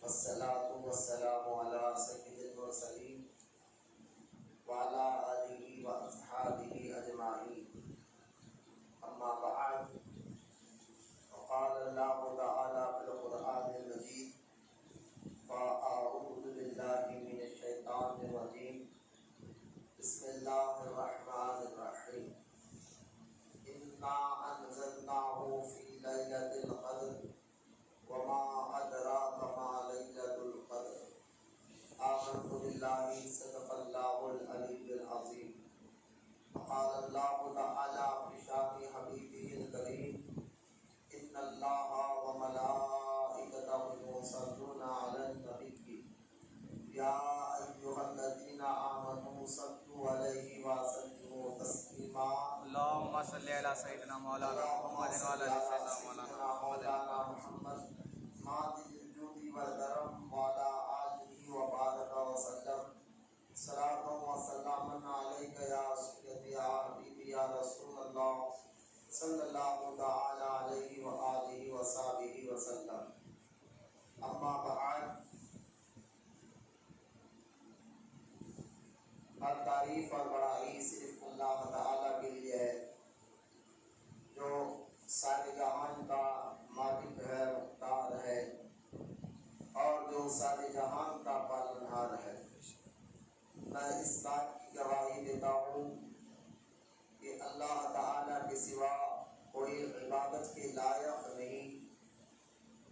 والصلاة والسلام على سيد المرسلين وعلى آله وأصحابه أجمعين. أما بعد، وقال الله تعالى في القرآن المجيد: فأعوذ بالله من الشيطان الرجيم، بسم الله الرحمن الرحيم. إنا أنزلناه في ليلة القدر وما أدراك ما ليلة القدر. آمنت بالله صدق الله العلي العظيم. وقال الله تعالى في شان حبيبه الكريم: إن الله وملائكته يصلون على النبي يا أيها الذين آمنوا صلوا عليه وسلموا تسليما. اللهم صل على سيدنا مولانا محمد وعلى آل سيدنا مولانا محمد ماضي الجود والكرم وعلى آله وبارك وسلم. صلاة وسلام عليك يا سيدي يا حبيبي يا رسول الله صلی اللہ تعالی علیہ وآلہ وصحبہ وسلم. اما بعد، ہر تعریف اور بڑائی صرف اللہ تعالی کے لیے ہے، جو سارے جہان کا مالک ہے، مختار ہے، اور جو سارے جہان کا پالنہار ہے. میں اس بات کی گواہی دیتا ہوں کہ اللہ تعالیٰ کے سوا کوئی عبادت کے لائق نہیں.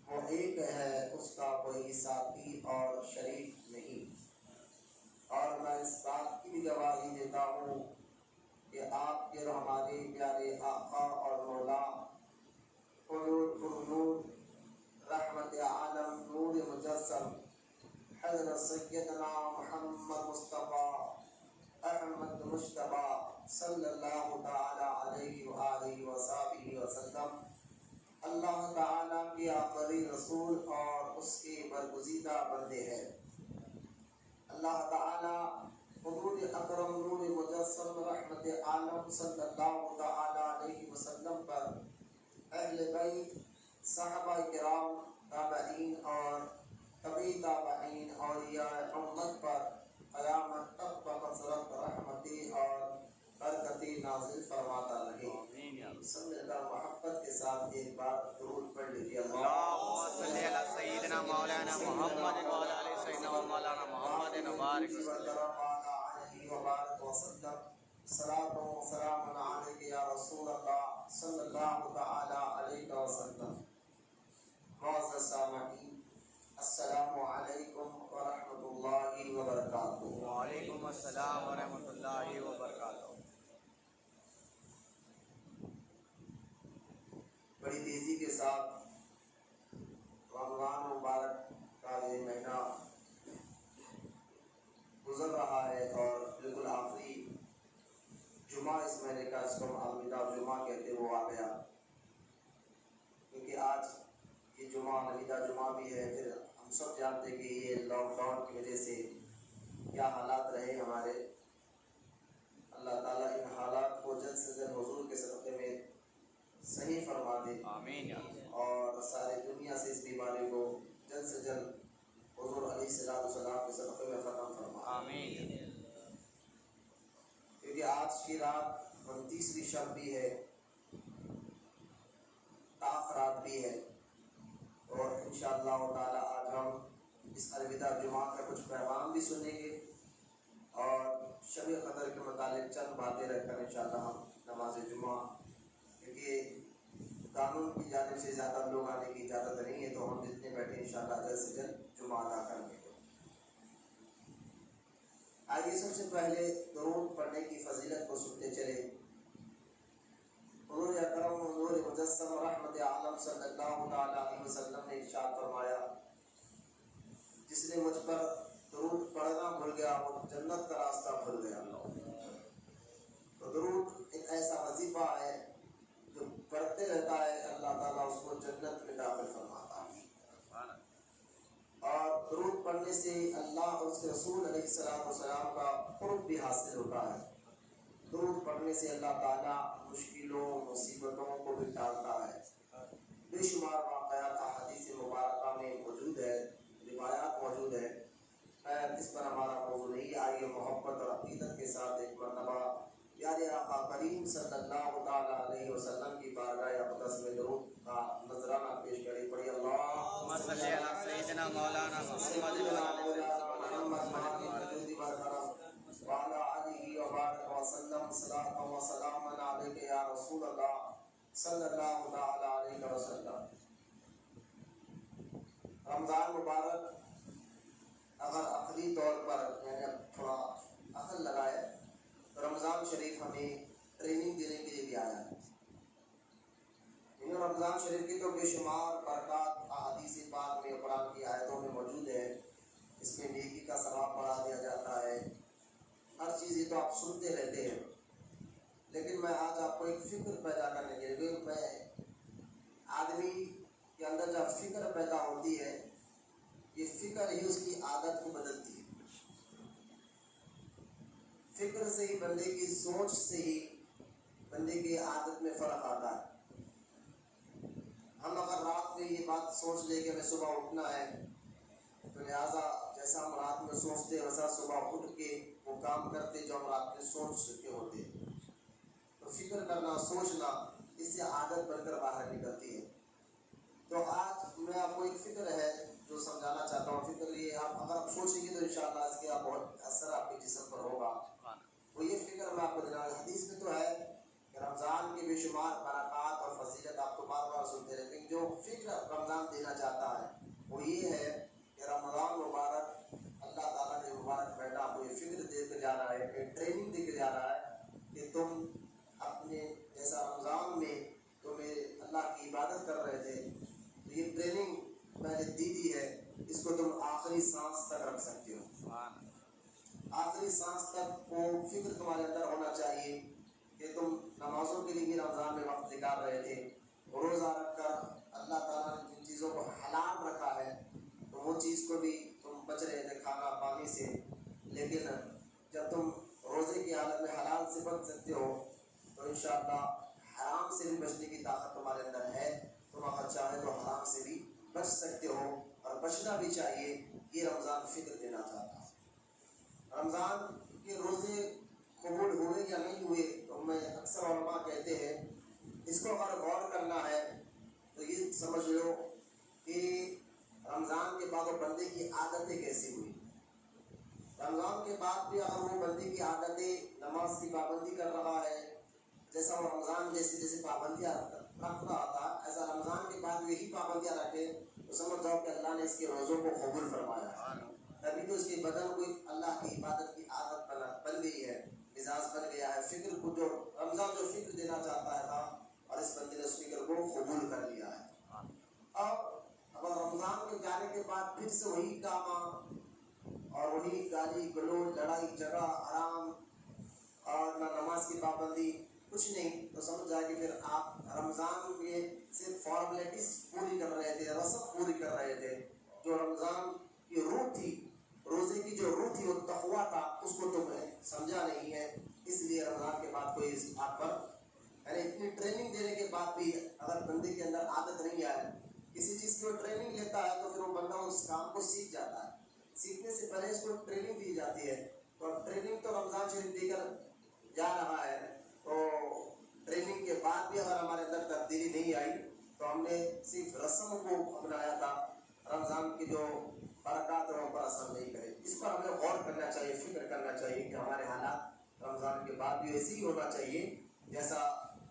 وہ ایک ہے، اس کا کوئی ساتھی اور شریک نہیں. اور میں اس بات کی بھی گواہی دیتا ہوں کہ آپ کے اور ہمارے پیارے آقا اور مولا قلوب نور رحمت عالم نور مجسم حضرت سیدنا محمد مصطفیٰ احمد مشتبہ صلی اللہ تعالی علیہ وآلہ وصحبہ وسلم اللہ تعالیٰ کے آخری رسول اور اس کے برگزیدہ بندے ہیں. اللہ تعالیٰ حضور اکرم نور مجسم رحمت عالم صلی اللہ تعالی علیہ وسلم پر، اہل بیت، صحابہ کرام، تابعین اور تبی تابعین، اولیاء امت پر قیامت تک بکثرت رحمتی اور برکتی نازل فرماتا رہے. سب مل کر محبت کے ساتھ ایک بار درود پڑھ لیجیے. اللهم صل على سيدنا مولانا محمد وعلى آل سيدنا مولانا محمد وبارك وسلم. صلاة وسلام عليك يا رسول الله صلى الله تعالى عليك وسلم. معزز سامعین، السلام علیکم ورحمۃ اللہ وبرکاتہ. وعلیکم السلام ورحمۃ اللہ وبرکاتہ. بڑی تیزی کے ساتھ رمضان مبارک کا یہ مہینہ گزر رہا ہے اور بالکل آخری جمعہ اس مہینے کا، اس کو ہم الوداع جمعہ کہتے ہیں، وہ آ گیا. کیونکہ آج یہ جمعہ الوداع جمعہ بھی ہے. پھر ہم سب جانتے ہیں کہ یہ لاک ڈاؤن کی وجہ سے کیا حالات رہے ہمارے. اللہ تعالیٰ ان حالات کو جلد سے جلد حضور کے صدقے میں صحیح فرما دے. آمین. اور ساری دنیا سے اس بیماری کو جلد سے جلد حضور علیہ السلام کے صدقے میں ختم فرما. آمین. کیونکہ آج کی رات 29ویں شب بھی ہے، تاخرات بھی ہے، اور انشاءاللہ تعالی آج ہم اس الوداع جمعہ کا کچھ پیغام بھی سنیں گے اور شب قدر کے متعلق چند باتیں رکھ کر انشاءاللہ ہم نماز جمعہ، کیونکہ قانون کی جانب سے زیادہ لوگ آنے کی اجازت نہیں ہے، تو ہم جتنے بیٹھے انشاءاللہ جلد سے جلد جمعہ ادا کر لیں گے. آئیے سب سے پہلے درود پڑھنے کی فضیلت کو سنتے چلے. حضور اکرم نور مجسم رحمت عالم صلی اللہ تعالی علیہ وسلم نے ارشاد فرمایا: جس نے مجھ پر درود پڑھنا بھول گیا وہ جنت کا راستہ بھول گیا. تو درود ایک ایسا وظیفہ ہے جو پڑھتے رہتا ہے، اللہ تعالیٰ اس کو جنت میں داخل فرماتا ہے. اور درود پڑھنے سے اللہ اور اس کے رسول علیہ السلام کا قرب بھی حاصل ہوتا ہے. درود پڑھنے سے اللہ تعالیٰ مشکلوں مصیبتوں کو بھی ٹالتا ہے. بے شمار واقعات احادیث مبارکہ میں موجود ہے. روایت وسلم کی بارگاہ اقدس میں درود کا نذرانہ پیش کریں. پڑھی اللہم صلی علی سیدنا مولانا محمد وعلى آلہ وبارک وسلم صلاۃ و سلام علیک یا رسول اللہ صلی اللہ تعالی علیہ وسلم. رمضان مبارک اگر عقلی طور پر یعنی تھوڑا عقل لگائے تو رمضان شریف ہمیں ٹریننگ دینے کے لیے بھی آیا ہے. رمضان شریف کی تو بے شمار برکات احادیث پاک میں قرآن کی آیتوں میں موجود ہے. اس میں نیکی کا ثواب بڑھا دیا جاتا ہے. ہر چیز یہ تو آپ سنتے رہتے ہیں، لیکن میں آج آپ کو ایک فکر پیدا کرنے کے لیے میں آدمی کے اندر جب فکر پیدا ہوتی ہے یہ فکر ہی اس کی عادت کو بدلتی ہے. فکر سے ہی بندے کی سوچ سے ہی بندے کی عادت میں فرق آتا ہے. ہم اگر رات میں یہ بات سوچ لیں کہ ہمیں صبح اٹھنا ہے تو لہٰذا جیسا ہم رات میں سوچتے ویسا صبح اٹھ کے وہ کام کرتے جو ہم رات میں سوچ چکے ہوتے. تو فکر کرنا سوچنا اس سے عادت بن کر باہر نکلتی ہے. تو آج میں آپ کو ایک فکر ہے جو سمجھانا چاہتا ہوں. فکر یہ اگر آپ سوچیں گے تو انشاءاللہ اس کا بہت اثر آپ کے جسم پر ہوگا. وہ یہ فکر میں آپ کو دینا ہے. حدیث میں تو ہے کہ رمضان کے بے شمار برکات اور فضیلت آپ کو بار بار سنتے رہتے ہیں. جو فکر رمضان دینا چاہتا ہے وہ یہ ہے کہ رمضان مبارک اللہ تعالیٰ نے مبارک بیٹا آپ کو یہ فکر دے کے جا رہا ہے، ایک ٹریننگ دے کے جا رہا ہے کہ تم اپنے جیسا رمضان میں تم اللہ کی عبادت کر رہے تھے تو یہ ٹریننگ میں نے دی ہے، اس کو تم آخری سانس تک رکھ سکتے ہو. آخری سانس تک وہ فکر تمہارے اندر ہونا چاہیے کہ تم نمازوں کے لیے بھی رمضان میں وقت نکال رہے تھے. روزہ رکھ کر اللہ تعالیٰ نے جن چیزوں کو حلال رکھا ہے تو وہ چیز کو بھی تم بچ رہے تھے کھانا پانی سے. لیکن جب تم روزے کی حالت میں حلال سے بچ سکتے ہو تو انشاءاللہ حرام سے بھی بچنے کی طاقت تمہارے اندر ہے. تم اگر چاہے تو حرام سے بھی بچ سکتے ہو اور بچنا بھی چاہیے. یہ رمضان فکر دینا چاہتا ہے. رمضان کے روزے قبول ہوئے یا نہیں ہوئے تو میں اکثر علماء کہتے ہیں اس کو اگر غور کرنا ہے تو یہ سمجھ لو کہ رمضان کے بعد وہ بندے کی عادتیں کیسی ہوئی. رمضان کے بعد بھی اگر وہ بندے کی عادتیں نماز کی پابندی کر رہا ہے جیسا وہ رمضان جیسے پابندیاں رکھ رہا تھا ایسا رمضان کے بعد یہی پابندیاں رکھے تو سمجھ جاؤ کہ اللہ نے اس کے روزوں کو قبول فرمایا. تبھی تو اس کے بدن کو اللہ کی عبادت کی عادت بن گئی ہے، مزاج بن گیا ہے. فکر کو جو رمضان جو فکر دینا چاہتا ہے تھا اور اس بندے نے اس فکر کو قبول کر لیا ہے. اب رمضان کے جانے کے بعد پھر سے وہی کام اور وہی گالی گلوچ لڑائی جھگڑا حرام اور نہ نماز کی پابندی کچھ نہیں تو سمجھ جائے کہ پھر آپ رمضان میں صرف فارمیلٹیز پوری کر رہے تھے، رسم پوری کر رہے تھے. جو رمضان کی روح تھی، روزے کی جو روح تھی وہ تقویٰ تھا، اس کو تمہیں سمجھا نہیں ہے. اس لیے رمضان کے بعد کوئی آپ پر یعنی اتنی ٹریننگ دینے کے بعد بھی اگر بندے کے اندر عادت نہیں آئے کسی چیز کی وہ ٹریننگ لیتا ہے تو پھر وہ بندہ اس کام کو سیکھ جاتا ہے. سیکھنے سے پہلے اس کو ٹریننگ دی جاتی ہے. تو ٹریننگ تو رمضان شریف دے کر جا رہا ہے تو ٹریننگ کے بعد بھی اگر ہمارے اندر تبدیلی نہیں آئی تو ہم نے صرف رسم کو اپنایا تھا. رمضان کی جو برکات ہے وہ پر اثر نہیں کرے. اس پر ہمیں غور کرنا چاہیے، فکر کرنا چاہیے کہ ہمارے حالات رمضان کے بعد بھی ایسے ہی ہونا چاہیے جیسا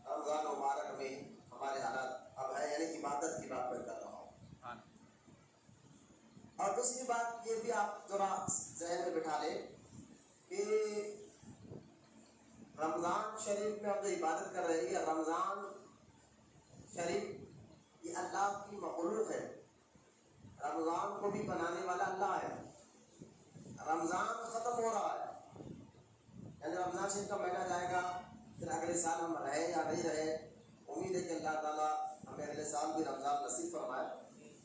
رمضان مبارک میں ہمارے حالات اب ہے. یعنی عبادت کی بات میں کر رہا ہوں. اور دوسری بات یہ بھی آپ ذرا ذہن میں بٹھا لیں کہ رمضان شریف میں ہم جو عبادت کر رہے ہیں رمضان شریف یہ اللہ کی مخلوق ہے. رمضان کو بھی بنانے والا اللہ ہے. رمضان ختم ہو رہا ہے یعنی رمضان شریف کا مہینہ جائے گا پھر اگلے سال ہم رہے یا نہیں رہے. امید ہے کہ اللہ تعالیٰ ہمیں اگلے سال بھی رمضان نصیب فرمائے.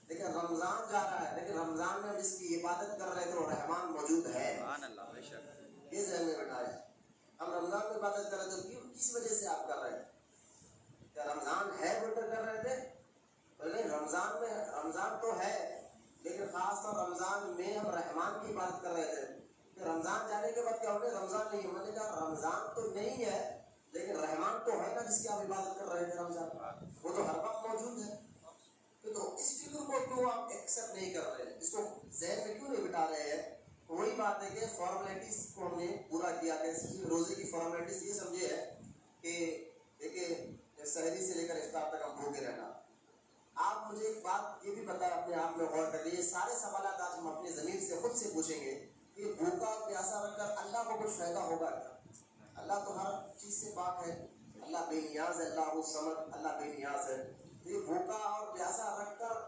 لیکن رمضان جا رہا ہے لیکن رمضان میں جس کی عبادت کر رہے تھے وہ رحمان موجود ہے. یہ ذہن میں بٹھائے. ہم رمضان میں عبادت کر رہے تھے کس وجہ سے آپ کر رہے ہیں؟ کیا رمضان ہے بول کر کر رہے تھے؟ رمضان تو ہے لیکن خاص طور رمضان میں ہم رحمان کی عبادت کر رہے تھے. رمضان جانے کے بعد کیا ہو گیا؟ رمضان نہیں. ہم نے کہا رمضان تو نہیں ہے لیکن رحمان تو ہے نا جس کی آپ عبادت کر رہے تھے. رمضان؟ وہ تو ہر وقت موجود ہے. تو اس فکر کو کیوں آپ ایکسپٹ نہیں کر رہے ہیں, اس کو ذہن میں کیوں نہیں بٹھا رہے ہیں؟ وہی بات ہے کہ فارمیلٹیز کو ہم نے پورا کیا ہے. روزے کی فارمیلٹیز یہ سمجھے ہے کہ دیکھیں سحری سے لے کر افطار تک ہم بھوکے رہنا. آپ مجھے ایک بات یہ بھی بتائیں, اپنے آپ میں غور کر لیجیے, سارے سوالات آج ہم اپنی زمین سے خود سے پوچھیں گے کہ بھوکا اور پیاسا رکھ کر اللہ کو کچھ فائدہ ہوگا کیا؟ اللہ تو ہر چیز سے پاک ہے, اللہ بے نیاز ہے, اللہ الصمد, اللہ بے نیاز ہے. یہ بھوکا اور پیاسا رکھ کر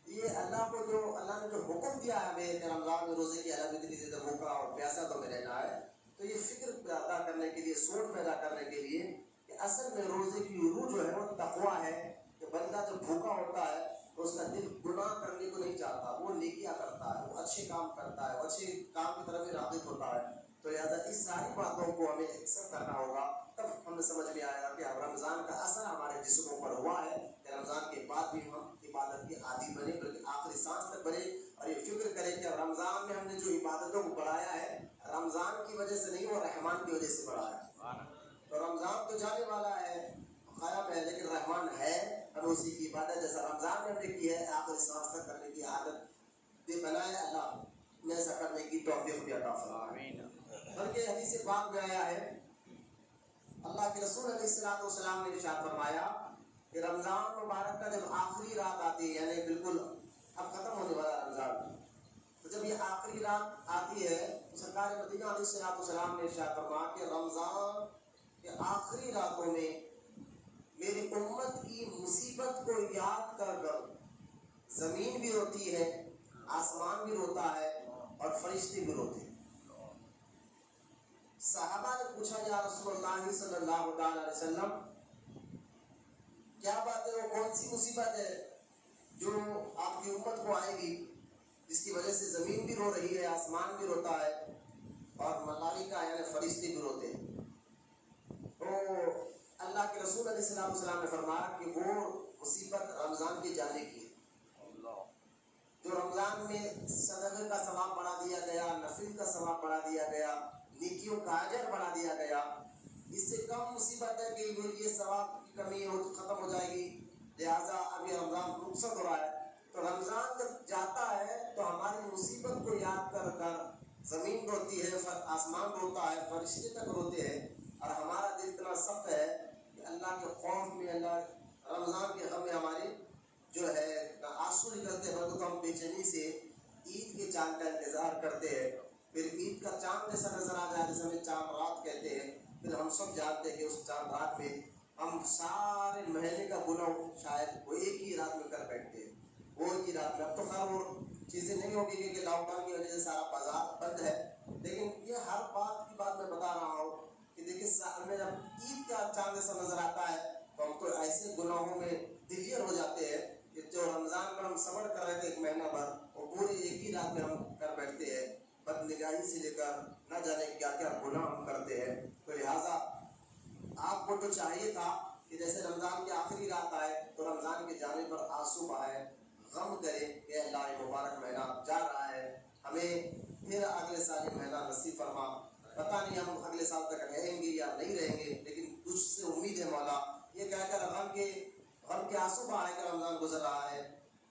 یہ اللہ کو جو اللہ نے جو حکم دیا ہے ہمیں کہ رمضان میں روزے کی علامت دی ہے بھوکا اور پیاسا تو میں رہنا ہے, تو یہ فکر پیدا کرنے کے لیے, سوچ پیدا کرنے کے لیے کہ اصل میں روزے کی روح جو ہے وہ تقویٰ ہے. کہ بندہ جب بھوکا ہوتا ہے تو اس کا دل گناہ کرنے کو نہیں چاہتا, وہ نیکیاں کرتا ہے, وہ اچھے کام کرتا ہے, وہ اچھے کام کی طرف راغب ہوتا ہے. تو لہٰذا اس ساری باتوں کو ہمیں ایکسپٹ کرنا ہوگا, تب ہمیں سمجھ میں آئے گا کہ رمضان کا اثر ہمارے جسموں پر ہوا ہے کہ رمضان کے بعد بھی ہم عبادت کے عادی بنے, بلکہ آخری سانس تک بنے, اور یہ فکر کریں کہ رمضان میں ہم نے جو عبادتوں کو بڑھایا ہے رمضان کی وجہ سے نہیں, وہ رحمان کی وجہ سے بڑھایا ہے. تو رمضان تو جانے والا ہے, قیام ہے, لیکن رحمان ہے. ہم اسی کی عبادت جیسا رمضان میں ہم نے کی ہے آخری سانس تک کرنے کی عادت دے بنایا. اللہ نے ایسا کرنے کی توفیق بھی عطا فرمائے. بلکہ حدیث پاک میں آیا ہے, اللہ کے رسول علیہ الصلوۃ والسلام نے ارشاد فرمایا کہ رمضان مبارک کا جب آخری رات آتی ہے, یعنی بالکل اب ختم ہونے والا رمضان, تو جب یہ آخری رات آتی ہے تو سرکار مدینہ علیہ الصلوۃ والسلام نے ارشاد فرمایا کہ رمضان کے آخری راتوں میں میری امت کی مصیبت کو یاد کر کر زمین بھی روتی ہے, آسمان بھی روتا ہے, اور فرشتے بھی روتے ہیں. صحابہ نے پوچھا یا رسول اللہ صلی اللہ علیہ وسلم, کیا بات ہے, وہ کون سی مصیبت ہے جو آپ کی امت کو آئے گی جس کی وجہ سے زمین بھی رو رہی ہے, آسمان بھی روتا ہے, اور ملائکہ یعنی فرشتے بھی روتے ہیں؟ تو اللہ کے رسول علیہ السلام نے فرمایا کہ وہ مصیبت رمضان کے جانے کی ہے. جو رمضان میں صدقے کا ثواب بڑھا دیا گیا, نفل کا ثواب بڑھا دیا گیا, نیکیوں کا اجر بڑھا دیا گیا, اس سے کم مصیبت ہے کہ یہ ثواب کی کمی ختم ہو جائے گی, لہٰذا ابھی رمضان رخصت ہو رہا ہے. تو رمضان جب جاتا ہے تو ہماری مصیبت کو یاد کر کر زمین روتی ہے, آسمان روتا ہے, فرشتے تک روتے ہیں, اور ہمارا دل اتنا سخت ہے کہ اللہ کے خوف میں, اللہ رمضان کے غم میں ہماری جو ہے آنسو نکلتے ہیں, تو ہم بے چینی سے عید کے چاند کا انتظار کرتے ہیں. پھر عید کا چاند جیسا نظر آ جائے, جیسے ہمیں چاند رات کہتے ہیں, پھر ہم سب جانتے ہیں کہ اس چاند رات میں ہم سارے مہینے کا گناہ شاید وہ ایک ہی رات میں کر بیٹھتے ہیں, وہ ایک ہی رات میں. اب تو خیر وہ چیزیں نہیں ہوگی کیونکہ لاک ڈاؤن کی وجہ سے سارا بازار بند ہے, لیکن یہ ہر بات کی بات میں بتا رہا ہوں کہ دیکھیے سال میں جب عید کا چاند ایسا نظر آتا ہے تو ہم تو ایسے گناہوں میں دلیر ہو جاتے ہیں کہ جو رمضان میں ہم صبر کر رہے تھے ایک مہینہ بھر, وہ پورے ایک ہی رات میں ہم کر بیٹھتے ہیں. بد نگاہی سے لے کر نہ جانے کیا کیا گناہ ہم کرتے ہیں. تو لہٰذا آپ کو تو چاہیے تھا کہ جیسے رمضان کی آخری رات آئے تو رمضان کے جانے پر آنسو بہائے, غم کرے کہ اللہ یہ مبارک مہینہ جا رہا ہے, ہمیں پھر اگلے سال یہ مہینہ نصیب فرما. پتہ نہیں ہم اگلے سال تک رہیں گے یا نہیں رہیں گے, لیکن تجھ سے امید ہے مولا, یہ کہہ کر غم کے آنسو بہائے کہ رمضان گزر رہا ہے.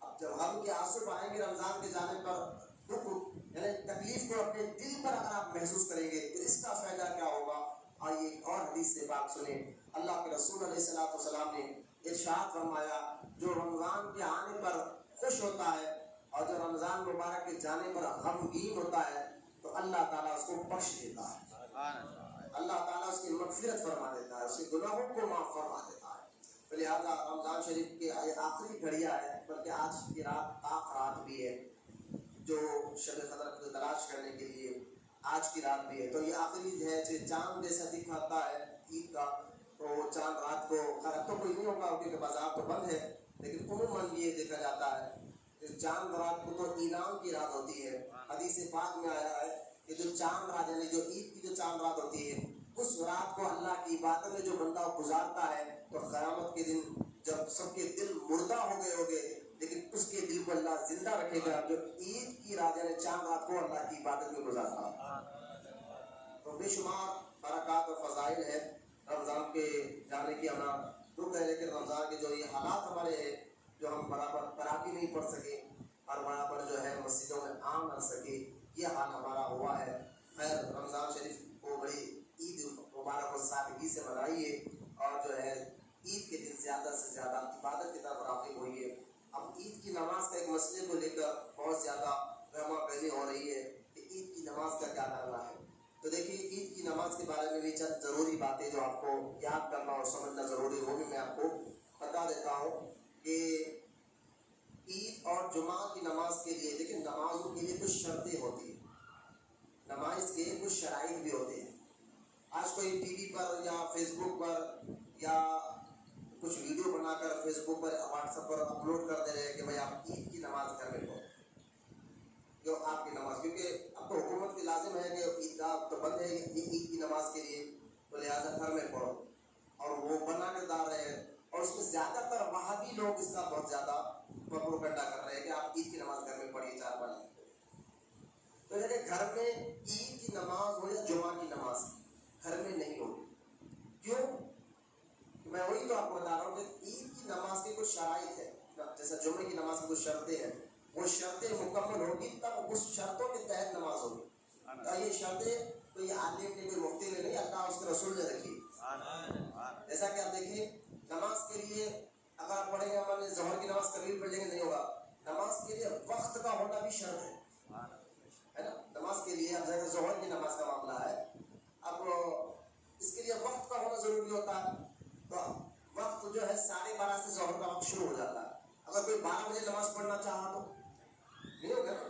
اب جب غم کے آنسو بہائیں گے رمضان کے جانے پر, دکھ یعنی تکلیف کو اپنے دل پر اگر آپ محسوس کریں گے تو اس کا فائدہ کیا ہوگا؟ آئیے اور حدیث سے بات سنیں. اللہ کے رسول علیہ الصلوۃ والسلام نے ارشاد فرمایا, جو رمضان کے آنے پر خوش ہوتا ہے اور جو رمضان مبارک کے جانے پر غمگین ہوتا ہے تو اللہ تعالیٰ اس کو بخش دیتا ہے, اللہ تعالیٰ اس کی مغفرت فرما دیتا ہے, اس کے گناہوں کو معاف فرما دیتا ہے. تو لہٰذا رمضان شریف کے آخری گھڑیاں ہے, بلکہ آج کی رات آخر رات بھی ہے, جو شب قدر کو تلاش کرنے کے لیے آج کی رات بھی ہے. تو یہ آخری ہے جو چاند جیسا دکھاتا ہے عید کا, تو چاند رات کو خیر تو کوئی نہیں ہوگا کیونکہ بازار تو بند ہے, لیکن عموماً یہ دیکھا جاتا ہے کہ چاند رات کو تو انعام کی رات ہوتی ہے. حدیث پاک میں آیا ہے کہ جو چاند رات یعنی جو عید کی جو چاند رات ہوتی ہے, اس رات کو اللہ کی عبادت میں جو بندہ گزارتا ہے تو قیامت کے دن جب سب کے دل مردہ ہو گئے ہوگے, لیکن اس کے دل کو اللہ زندہ رکھے گا جو عید کی رات یعنی چاند رات کو اللہ کی عبادت میں گزارتا ہے. تو بے شمار برکات اور فضائل ہے رمضان کے جانے کی. ہمارا دکھ ہے لیکن رمضان کے جو یہ حالات ہمارے ہیں جو ہم برابر تراویح نہیں پڑھ سکے اور برابر جو ہے مسجدوں میں آ نہ سکے، یہ حال ہمارا ہوا ہے۔ خیر رمضان شریف کو بڑی عید مبارک کو سادگی سے منائیے اور جو ہے عید کے دن زیادہ سے زیادہ عبادت کی طرف راغب ہوئیے۔ اب عید کی نماز کا ایک مسئلے کو لے کر بہت زیادہ رہما گہمی ہو رہی ہے کہ عید کی نماز کا کیا کرنا ہے۔ تو دیکھیے عید کی نماز کے بارے میں بھی چند ضروری باتیں جو آپ کو یاد کرنا اور سمجھنا ضروری ہے وہ بھی میں آپ کو بتا دیتا ہوں کہ عید اور جمعہ کی نماز کے لیے دیکھیں نمازوں کے لیے کچھ شرطیں ہوتی ہیں، نماز کے کچھ شرائط بھی ہوتے ہیں۔ آج کوئی ٹی وی پر یا فیس بک پر یا کچھ ویڈیو بنا کر فیس بک پر واٹس ایپ پر اپلوڈ کر دے رہے ہیں کہ بھائی آپ عید کی نماز گھر میں پڑھو، جو آپ کی نماز، کیونکہ اب تو حکومت کی لازم ہے کہ عیدگاہ تو بند ہے عید کی نماز کے لیے، تو لہٰذا گھر میں پڑھو، اور وہ بنا کے ڈال رہے ہیں اور اس میں زیادہ تر وہابی لوگ اس کا بہت زیادہ پروپیگنڈا کر رہے ہیں کہ آپ عید کی نماز گھر میں پڑھیے 4 بار۔ تو یعنی گھر میں عید کی نماز ہو یا جمعہ کی نماز گھر میں نہیں ہوگی، کیوں؟ میں وہی تو آپ کو بتا رہا ہوں کہ عید کی نماز کی کچھ شرائط ہے، جیسا جمعے کی نماز کی کچھ شرطیں ہیں، وہ شرطیں مکمل ہوگی تب اس شرطوں کے تحت نماز ہوگی۔ تو یہ شرطیں کوئی عالم نے کوئی مفتی نے نہیں، اللہ اس کے رسول نے رکھی۔ جیسا کہ آپ دیکھیے نماز کے لیے اگر آپ پڑھیں گے ہمارے ظہر کی نماز کبھی پڑھ لیں گے نہیں ہوگا، نماز کے لیے وقت کا ہونا بھی شرط ہے نا۔ نماز کے لیے اب جیسے ظہر کی نماز کا معاملہ ہے، اب اس کے لیے وقت کا ہونا ضروری ہوتا ہے، تو وقت جو ہے 12:30 سے ظہر کا وقت شروع ہو جاتا ہے۔ اگر کوئی 12 بجے نماز پڑھنا چاہا تو نہیں ہوگا نا،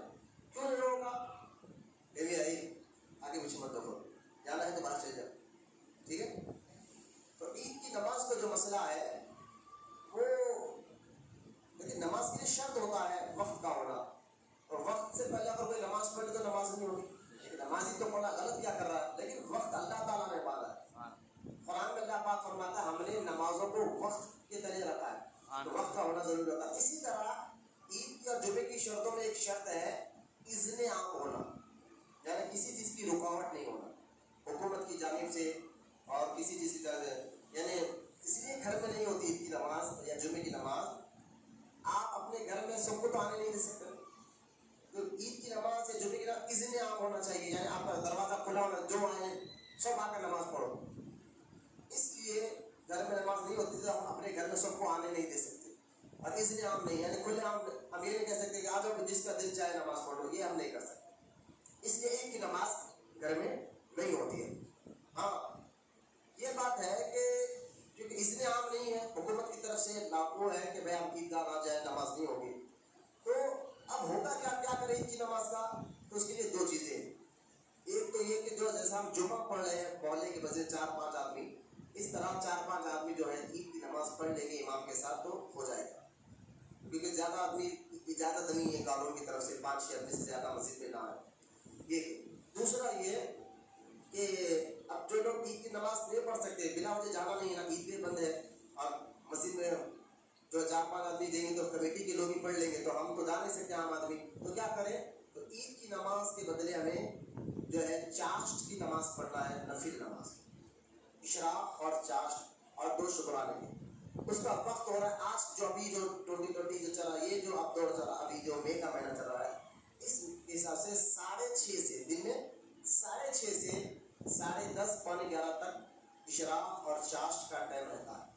کیوں نہیں ہوگا؟ آگے پیچھے مت دیکھو، جانا ہے تو باہر چلے جاؤ، ٹھیک ہے۔ تو عید کی نماز کا جو مسئلہ ہے وہ لیکن نماز کے لیے شرط ہوتا ہے وقت کا ہونا، اور وقت سے پہلے اگر کوئی نماز پڑھ لے تو نماز نہیں ہوگی۔ نمازی تو پڑھا غلط کیا کر رہا ہے، لیکن وقت اللہ تعالیٰ نے پالا ہے۔ قرآن میں اللہ پاک فرماتا ہے ہم نے نمازوں کو وقت کے طرح رکھا ہے، تو وقت کا ہونا ضروری ہوتا ہے۔ اسی طرح عید کی اور جمعے کی شرطوں میں ایک شرط ہے اذن عام ہونا، یعنی کسی چیز کی رکاوٹ نہیں ہونا حکومت کی جانب سے اور کسی چیز کی طرف سے، یعنی اس لیے گھر میں نہیں ہوتی عید کی نماز یا جمعے کی نماز، آپ اپنے گھر میں سب کو تو آنے نہیں دے سکتے، تو عید کی نماز یا جمعے کی نماز اذن عام ہونا چاہیے، یعنی آپ کا دروازہ کھلا ہونا، جو آئے سب آ کر نماز پڑھو۔ اس لیے گھر میں نماز نہیں ہوتی تو ہم اپنے گھر میں سب کو آنے نہیں دے سکتے، اور اذن عام نہیں، یعنی کھلے عام ہم یہ نہیں کہہ سکتے کہ آ جاؤ جس کا دل چاہے نماز پڑھو، یہ ہم نہیں کر سکتے۔ اس لیے عید کی نماز گھر میں نہیں ہوتی ہے۔ ہاں یہ بات ہے کہ کیونکہ اذن عام نہیں ہے، حکومت کی طرف سے لاگو ہے کہ بھائی آپ عیدگاہ نہ جائے نماز نہیں ہوگی، تو اب ہوگا کیا کریں عید کی نماز کا؟ تو اس کے لیے 2 چیزیں، ایک تو یہ کہ جو جیسا ہم جمعہ پڑھ رہے ہیں محلے کے بجے 4-5 آدمی، اس طرح 4-5 آدمی جو ہے عید کی نماز پڑھ لیں گے امام کے ساتھ تو ہو جائے گا، کیونکہ زیادہ آدمی اجازت نہیں ہے قانون کی طرف سے 5-6 آدمی سے زیادہ مسجد میں نہ آئے۔ یہ دوسرا یہ کہ اب جو لوگ عید کی نماز نہیں پڑھ سکتے، بلا وجہ جانا نہیں ہے نا، عید پہ بند ہے اور مسجد میں جو 4-5 آدمی دیں گے تو کمیٹی کے لوگ ہی پڑھ لیں گے، تو ہم تو جا نہیں سکتے عام آدمی، تو کیا کریں؟ تو عید کی نماز کے بدلے ہمیں جو ہے چاشت کی نماز پڑھنا ہے، نفل نماز، اشراق اور چاشت اور 2 شکرانے کے، اس کا وقت ہو رہا ہے آج جو ابھی جو 2020 جو چل رہا ہے، یہ جو اب دور چل رہا ہے، ابھی جو مئی کا مہینہ چل رہا ہے، اس حساب سے 6:30 سے دن میں 6:30 سے 10:30 پونے 11 تک اشراق اور چاشت کا ٹائم رہتا ہے۔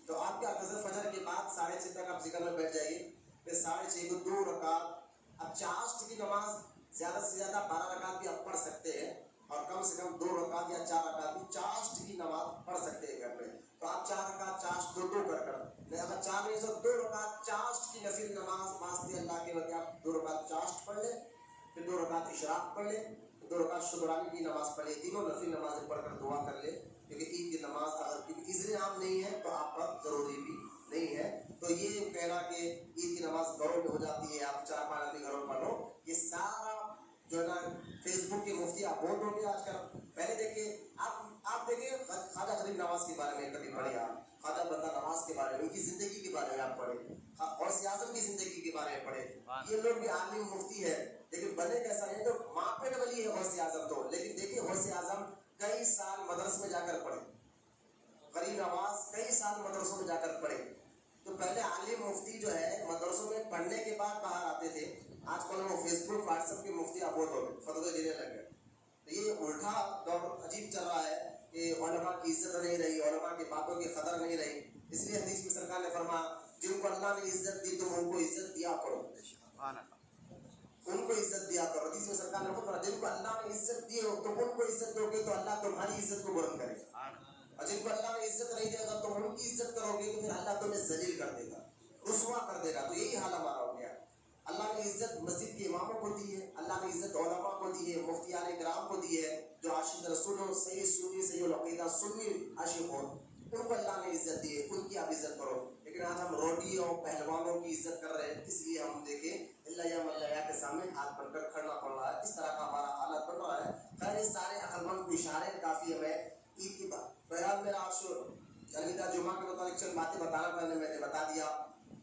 تو آپ کیا فجر کے بعد 6:30 تک آپ ذکر میں بیٹھ جائیے، پھر 6:30 کو 2 رکعت، اب چاشت کی نماز زیادہ سے زیادہ 12 رکعت بھی آپ پڑھ سکتے ہیں، اور کم سے کم 2 رکعت یا 4 رکعت بھی چاشت کی نماز پڑھ سکتے ہیں گھر میں، تو آپ 4 رکعت چاشت 2 کر اگر 4 نہیں تو 2 رکعت چاشت کی نفل نماز واسطے اللہ کے وقت آپ 2 رکعت چاشت پڑھ لیں، پھر 2 رکعت اشراق پڑھ لیں، 2 رکعت شکرانے کی نماز پڑھ لیں، تینوں نفل نمازیں پڑھ کر دعا کر لیں، کیونکہ عید کی نماز اگر کیونکہ اذن عام نہیں ہے تو آپ پر ضروری بھی نہیں ہے۔ تو یہ کہنا کہ عید کی نماز گھروں میں ہو جاتی ہے، آپ 4-5 آدمی گھروں میں پڑھو، یہ سارا جو ہے نا فیس بک کے مفتی آپ بہت ہو گئے آج کل۔ پہلے دیکھیے آپ دیکھیے خواجہ غریب نواز کے بارے میں کبھی پڑھے، آپ خواجہ بندہ نواز کے بارے میں، ان کی زندگی کے بارے میں آپ پڑھے، اور سیاست کی زندگی کے بارے میں پڑھے، یہ لوگ بھی عالم مفتی ہے لیکن بنے کیسا ہے، تو ماں پیٹ ولی ہے غوث اعظم تو، لیکن دیکھیے غوث اعظم کئی سال مدرسے میں جا کر پڑھے، غریب نواز کئی سال مدرسوں میں جا کر پڑھے. تو پہلے عالم مفتی جو ہے مدرسوں میں پڑھنے کے بعد باہر آتے تھے. آج کل وہ فیس بک واٹس ایپ کے مفتی ابوت ہو گئے, فتوے دینے لگ گئے. تو یہ الٹا دور عجیب چل رہا ہے کہ علماء کی عزت نہیں رہی, علماء کی باتوں کی قدر نہیں رہی. اس لیے حدیث میں سرکار نے فرمایا جن کو اللہ نے عزت دی تم ان کو عزت دیا کرو, ان کو عزت دیا کرو. حدیث میں سرکار نے فرمایا جن کو اللہ نے عزت دی ہو تم ان کو عزت دو گے تو اللہ تمہاری عزت کو بلند کرے گا, اور جن کو اللہ نے عزت نہیں دے گا تم ان کی عزت کرو گے تو پھر اللہ تمہیں ذلیل کر دے گا, رسوا کر دے گا. تو یہی حال ہمارا ہو گیا. اللہ نے عزت مسجد کے اماموں کو دی ہے, اللہ نے عزت علماء کو دی ہے, مفتیان کرام کو دی ہے, جو عاشق رسول ہو, صحیح سنی, صحیح العقیدہ سنی عاشق ہو, ان کو اللہ نے عزت دی ہے, ان کی آپ عزت کرو. لیکن آج ہم روڈی اور پہلوانوں کی عزت کر رہے ہیں, اس لیے ہم دیکھیں اللہ یا ملیہ کے سامنے ہاتھ بن کر کھڑنا پڑ رہا ہے. اس طرح کا ہمارا حالت بن رہا ہے. خیر یہ سارے عقل مند کو اشارے کافی ہے. میں عید کی بات بہرحال میرا آج علیحدہ جمعہ کے متعلق چند باتیں بتانا تھا, میں نے بتا دیا.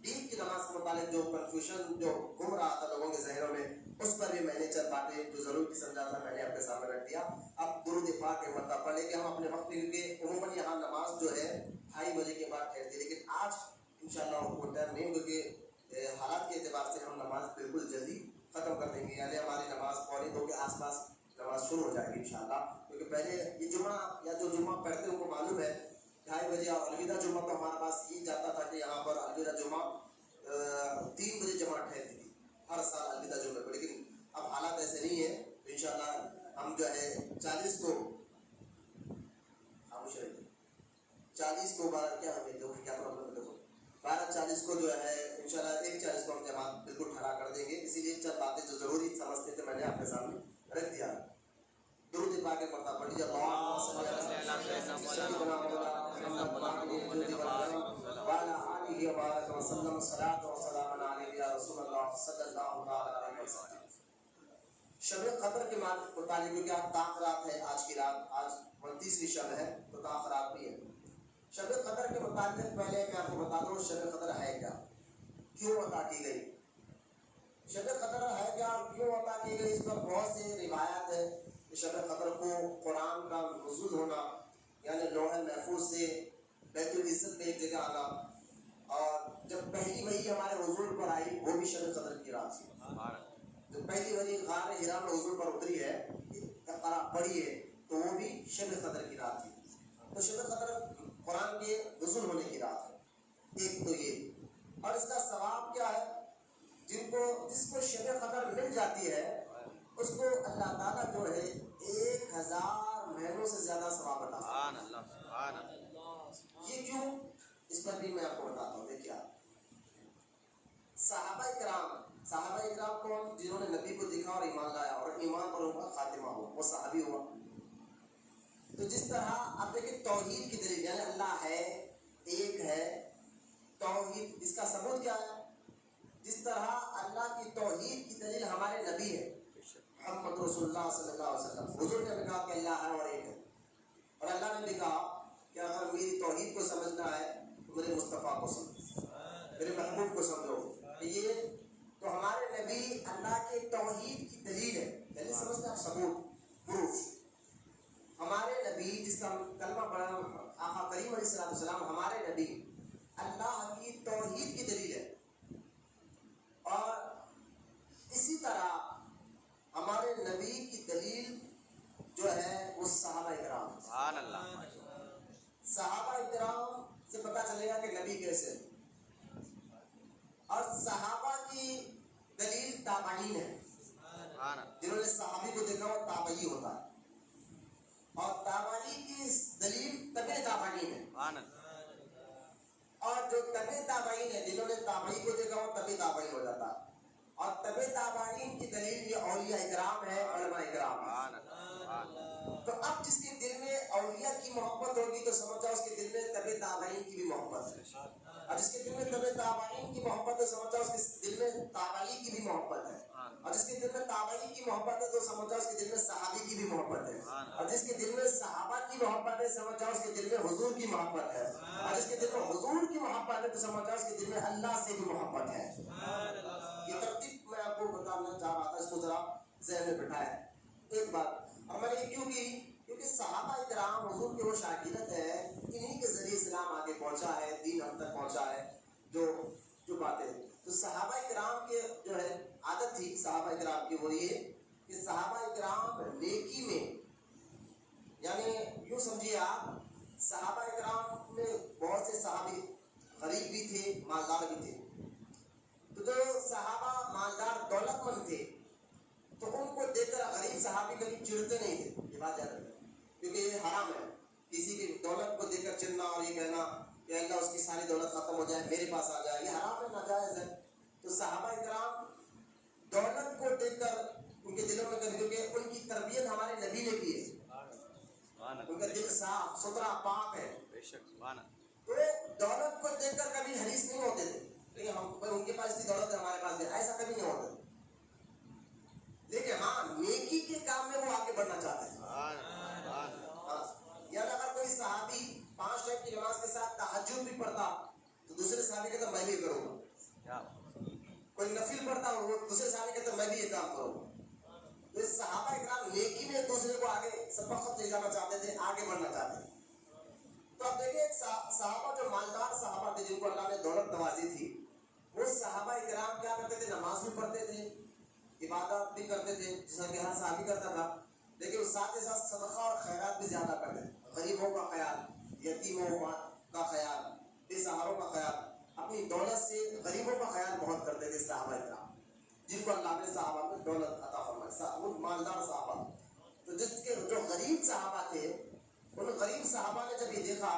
عید کی نماز کے متعلق جو کنفیوژن جو گھوم رہا تھا لوگوں کے ذہنوں میں, اس پر بھی میں نے چند باتیں جو ضروری سمجھا تھا میں نے آپ کے سامنے رکھ دیا. اب درود پاک کے مرتبہ پڑھ لیں گے ہم اپنے وقت میں, کیونکہ عموماً یہاں نماز جو ہے 2:30 بجے کے بعد ٹھہرتی ہے, لیکن آج انشاءاللہ وہ ٹائم نہیں, کیونکہ حالات کے اعتبار سے ہم نماز بالکل جلدی ختم کر دیں گے. یعنی ہماری نماز 2:45 کے آس پاس نماز شروع ہو جائے گی انشاءاللہ. کیونکہ پہلے یہ جمعہ یا جو جمعہ پڑھتے ہیں ان کو معلوم ہے 2:30 بجے, اور الوداع جمعہ تو ہمارے پاس یہ جاتا تھا کہ یہاں پر الوداع جمعہ 3 بجے جماعت ٹھہرتی تھی ہر سال الوداع جمعہ کو. لیکن اب حالات ایسے نہیں ہیں, تو انشاءاللہ ہم جو ہے 40 کو خاموش رہیے 40 کو 12 کیا ہمیں دیکھو کیا پرابلم ہے, دیکھو 12:40 کو جو ہے انشاءاللہ 1:40 کو ہم جماعت بالکل کھڑا کر دیں گے. اسی لیے چند باتیں جو ضروری سمجھتے تھے میں نے آپ کے سامنے رکھ دیا. درود پاک کے مرتبہ پڑھ لیجیے. اللہم صلی علی سیدنا محمد وعلی آلہ وبارک وسلم. صلاۃ و سلام علیک یا رسول اللہ صلی اللہ علیہ وسلم. شب قدر کے متعلق کیونکہ آپ تاخرات ہے, آج کی رات, آج 29ویں شب ہے تو تاخرات بھی ہے. شب قدر کے متعلق پہلے میں آپ کو بتا دوں شب قدر ہے کیا, کیوں عطا کی گئی. شب قدر ہے کیا اور کیوں عطا کی گئی, اس پر بہت سے روایات ہے. شب قدر کو قرآن کا نزول ہونا, یعنی لوح محفوظ سے بیت العزت میں ایک جگہ آنا, اور جب پہلی وحی ہمارے حضور پر آئی وہ بھی شب قدر کی رات تھی. جو پہلی وحی غار حرا میں حضور پر اتری ہے, اقرا پڑھی ہے, تو وہ بھی شب قدر کی رات تھی. تو شب قدر قرآن کے نزول ہونے کی رات ہے, ایک تو یہ. اور اس کا ثواب کیا ہے, جس کو شب قدر مل جاتی ہے اس کو اللہ تعالیٰ جو ہے 1000 مہینوں سے زیادہ ثواب عطا کرتا ہے. یہ کیوں, اس پر بھی میں آپ کو بتاتا ہوں. دیکھیے صحابہ کرام کون, جنہوں نے نبی کو دیکھا اور ایمان لایا اور ایمان پر ان کا خاتمہ ہوا, وہ صحابی ہوا. تو جس طرح آپ دیکھیں توحید کی دلیل, یعنی اللہ ہے, ایک ہے, توحید اس کا ثبوت کیا ہے. جس طرح اللہ کی توحید کی دلیل ہمارے نبی ہے محمد رسول اللہ صلی اللہ علیہ وسلم. حضور نے بھی کہا کہ اللہ ہے اور ایک ہے, اور اللہ نے بھی کہا کہ اگر میری توحید کو سمجھنا ہے تو میرے مصطفیٰ کو سمجھو, میرے محبوب کو سمجھو. یہ تو ہمارے نبی اللہ کے توحید کی دلیل ہے, یعنی سمجھتے آپ ثبوت, پروف. ہمارے نبی جس کا کلمہ پڑھا آقا کریم علیہ السلام, ہمارے نبی اللہ کی توحید کی دلیل ہے. اور اسی طرح ہمارے نبی کی دلیل جو ہے وہ صحابہ کرام. سبحان اللہ. صحابہ کرام سے پتہ چلے گا کہ نبی کیسے, اور صحابہ کی دلیل تابعین ہے. جنہوں نے صحابی کو دیکھا وہ تابعی ہوتا ہے, اور تابعی کی دلیل تبع تابعین ہے. اور جو تبع تابعین ہے, جنہوں نے تابعی کو دیکھا وہ تبع تابعین ہو جاتا ہے. اور تبع تابعین کی دلیل یہ اولیاء اکرام ہے, علماء اکرام ہے. تو اب جس کے دل میں اولیاء کی محبت ہوگی تو سمجھ جاؤ اس کے دل میں تبع تابعین کی بھی محبت ہے, اور جس کے دل میں تبع تابعین کی محبت ہے سمجھ جاؤ اس کے دل میں تابعی کی بھی محبت ہے, اور جس کے دل میں تابعی کی محبت ہے تو سمجھ جاؤ اس کے دل میں صحابی کی بھی محبت ہے, اور جس کے دل میں صحابہ کی محبت ہے سمجھ جاؤ اس کے دل میں حضور کی محبت ہے, اور جس کے دل میں حضور کی محبت ہے تو سمجھ جاؤ اس کے دل میں اللہ سے بھی محبت ہے. یہ ترتیب میں آپ کو بتانا چاہ رہا تھا, اس کو ذرا ذہن میں بٹھائیں. ایک بات, اور میں نے یہ کیوں کی کیونکہ صحابہ کرام حضور کے وہ شاگرد ہیں، انہی کے ذریعے اسلام آگے پہنچا ہے، دین ہم تک پہنچا ہے. جو باتیں تو صحابہ کرام کے جو ہے عادت تھی صحابہ کرام کی، وہ یہ کہ صحابہ کرام نیکی میں، یعنی یوں سمجھیے آپ، صحابہ کرام میں بہت سے صحابی غریب بھی تھے، مالدار بھی تھے. تو جو صحابہ مالدار دولت مند تھے تو ان کو دیکھ کر غریب صحابی کبھی چڑھتے نہیں تھے. یہ بات یاد رکھیں، کیونکہ یہ حرام ہے کسی کی دولت کو دیکھ کر چڑھنا اور یہ کہنا کہ اللہ اس کی ساری دولت ختم ہو جائے میرے پاس آ جائے، یہ حرام ہے، ناجائز ہے. تو صحابہ کرام دولت کو دیکھ کر ان کے دلوں میں کبھی، کیونکہ ان کی تربیت ہمارے نبی نے کی ہے، ان کا دل صاف ستھرا پاک ہے، تو دولت کو دیکھ کر کبھی حریص نہیں ہوتے تھے کہ ان کے پاس اتنی دولت ہے ہمارے پاس بھی، ایسا کبھی نہیں ہوتا. لیکن ہاں نیکی کے کام میں وہ آگے بڑھنا چاہتے ہیں. یعنی اگر کوئی صحابی 5 ٹائم کی نماز کے ساتھ تہجد بھی پڑھتا تو دوسرے صحابی کہتا میں بھی یہ کروں گا. کوئی نفل پڑھتا اور وہ دوسرے صحابی کہتا میں بھی یہ کام کروں گا. تو اس صحابہ اکرام نیکی میں دوسرے کو آگے سبقت لے جانا چاہتے تھے، آگے بڑھنا چاہتے تھے. تو اب دیکھیں ایک صحابہ جو مالدار صحابہ تھے جن کو اللہ نے دولت نوازی تھی، وہ صحابہ اکرام کیا کرتے تھے؟ نماز بھی پڑھتے تھے، عبادت بھی کرتے تھے جیسا کہ ہر صحابی کرتا تھا، لیکن ساتھ ہی ساتھ صدقہ اور خیرات بھی زیادہ کرتے تھے. غریبوں کا خیال، یتیموں کا خیال، بے سہاروں کا خیال، اپنی دولت سے غریبوں کا خیال بہت کرتے تھے صحابہ اکرام، جن کو اللہ نے صحابہ میں دولت عطا فرمائی، وہ مالدار صحابہ. تو جس کے جو غریب صحابہ تھے، ان غریب صحابہ نے جب یہ دیکھا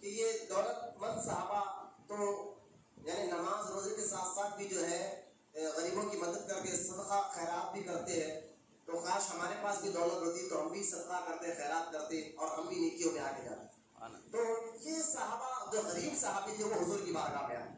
کہ یہ دولت مند صحابہ تو یعنی نماز روزے کے ساتھ ساتھ بھی جو ہے غریبوں کی مدد کر کے صدقہ خیرات بھی کرتے ہیں، تو کاش ہمارے پاس بھی دولت ہوتی تو ہم بھی صدقہ کرتے، خیرات کرتے اور ہم بھی نیکیوں میں آگے جاتے. تو یہ صحابہ جو غریب صحابی تھے وہ حضور کی بارگاہ میں آئے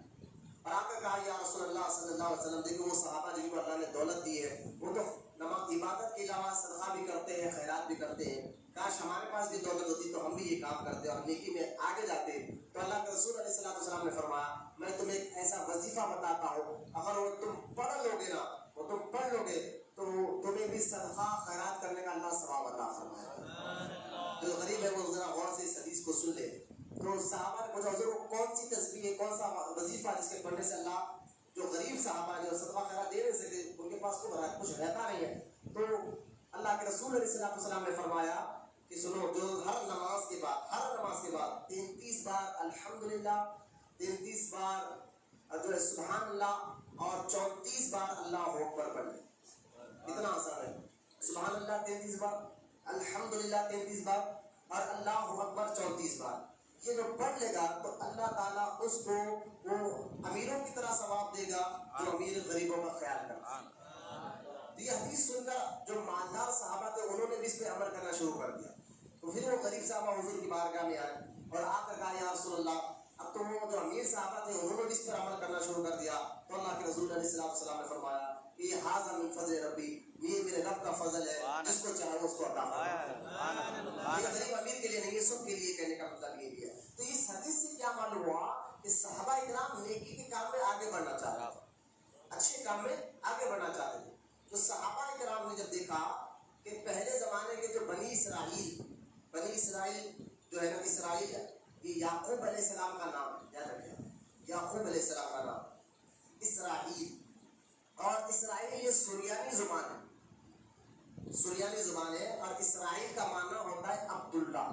اور آ کر کہا یا رسول اللہ صلی اللہ علیہ وسلم، دیکھو وہ صحابہ جن کو اللہ نے دولت دی ہے وہ تو نماز عبادت کے علاوہ صدقہ بھی کرتے ہیں، خیرات بھی کرتے ہیں، کاش ہمارے پاس بھی دولت ہوتی تو ہم بھی یہ کام کرتے اور نیکی میں آگے جاتے. تو اللہ کے رسول علیہ السلام نے فرمایا میں تمہیں ایک ایسا وظیفہ بتاتا ہوں، اگر وہ تم پڑھ لو گے نا، وہ تم پڑھ لو گے تو تمہیں بھی صدقہ خیرات کرنے کا اللہ ثواب عطا فرمائے. جو غریب ہے وہ ذرا غور سے اس حدیث کو سن لے. تو صحابہ نے پوچھا حضور کون سی تسبیح ہے، کون سا وظیفہ جس کے پڑھنے سے اللہ جو غریب صحابہ جو صدقہ خیرات دے نہیں سکتے ان کے پاس تو کچھ رہتا نہیں ہے. تو اللہ کے رسول علیہ السلام نے فرمایا کہ سنو، جو ہر نماز کے بعد 33 بار الحمدللہ، 33 بار جو ہے سبحان اللہ اور 34 بار اللہ اکبر پڑھ لیں. اتنا آسان ہے. سبحان اللہ 33 بار، الحمدللہ 33 بار اور اللہ اکبر 34 بار. یہ جو پڑھ لے گا تو اللہ تعالیٰ اس کو وہ امیروں کی طرح ثواب دے گا جو امیر غریبوں کا خیال کرتا. یہ حدیث سن کر جو مالدار صحابہ تھے انہوں نے بھی اس پہ عمل کرنا شروع کر دیا. تو پھر وہ غریب صحابہ حضور کی بارگاہ میں آئے اور آ کر کہا یا رسول اللہ، اب تو وہ جو امیر صحابہ تھے انہوں نے بھی اس پر عمل کرنا شروع کر دیا. تو اللہ کے رسول علیہ السلام نے فرمایا کہ یہ ھذا من فضل ربی، یہ میرے رب کا فضل ہے، جس کو چاہے اس کو عطا فرمائے. یہ غریب امیر کے لیے نہیں، یہ سب کے لیے کہنے کا مطلب یہ ہے. تو اس حدیث سے کیا معلوم ہوا کہ صحابہ اکرام نیکی کے کام میں آگے بڑھنا چاہتے تھے، اچھے کام میں آگے بڑھنا چاہتے تھے. تو صحابہ اکرام نے جب دیکھا کہ پہلے زمانے کے جو بنی اسرائیل جو ہے نا، اسرائیل یہ یعقوب علیہ السلام کا نام ہے، یاد رکھیں یعقوب علیہ السلام کا نام اسرائیل، اور اسرائیل یہ سریانی زبان ہے اور اسرائیل کا معنی ہوتا ہے عبداللہ.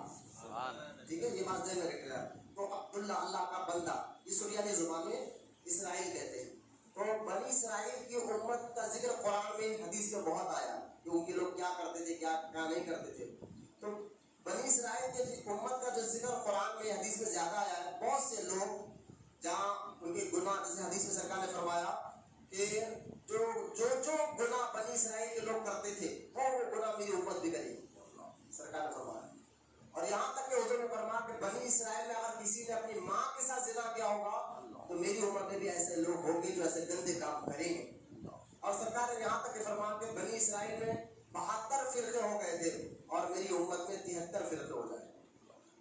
ٹھیک ہے، یہ بات ذہن میں رکھنا. تو عبداللہ اللہ کا بندہ، یہ سریانی زبان میں اسرائیل کہتے ہیں. تو بنی اسرائیل کی امت کا ذکر قرآن میں حدیث میں بہت آیا کہ ان کے لوگ کیا کرتے تھے، کیا نہیں کرتے تھے. تو بنی اسرائیل کی امت کا جو ذکر قرآن میں حدیث میں زیادہ آیا ہے. بہت سے لوگ جہاں ان کے گناہ، جیسے حدیث میں سرکار نے فرمایا کہ جو گناہ بنی اسرائیل کے لوگ کرتے تھے وہ گناہ میری امت بھی کرے گی، سرکار نے فرمایا. اور یہاں تک کہ حضور نے فرمایا کہ بنی اسرائیل میں اگر کسی نے اپنی ماں کے ساتھ زنا کیا ہوگا تو میری امت میں بھی ایسے لوگ ہوں گے جو ایسے گندے کام کریں گے. اور سرکار نے یہاں تک کہ فرمایا کہ بنی اسرائیل میں 72 فرقے ہو گئے تھے اور میری امت میں 73 فرقے ہو جائیں.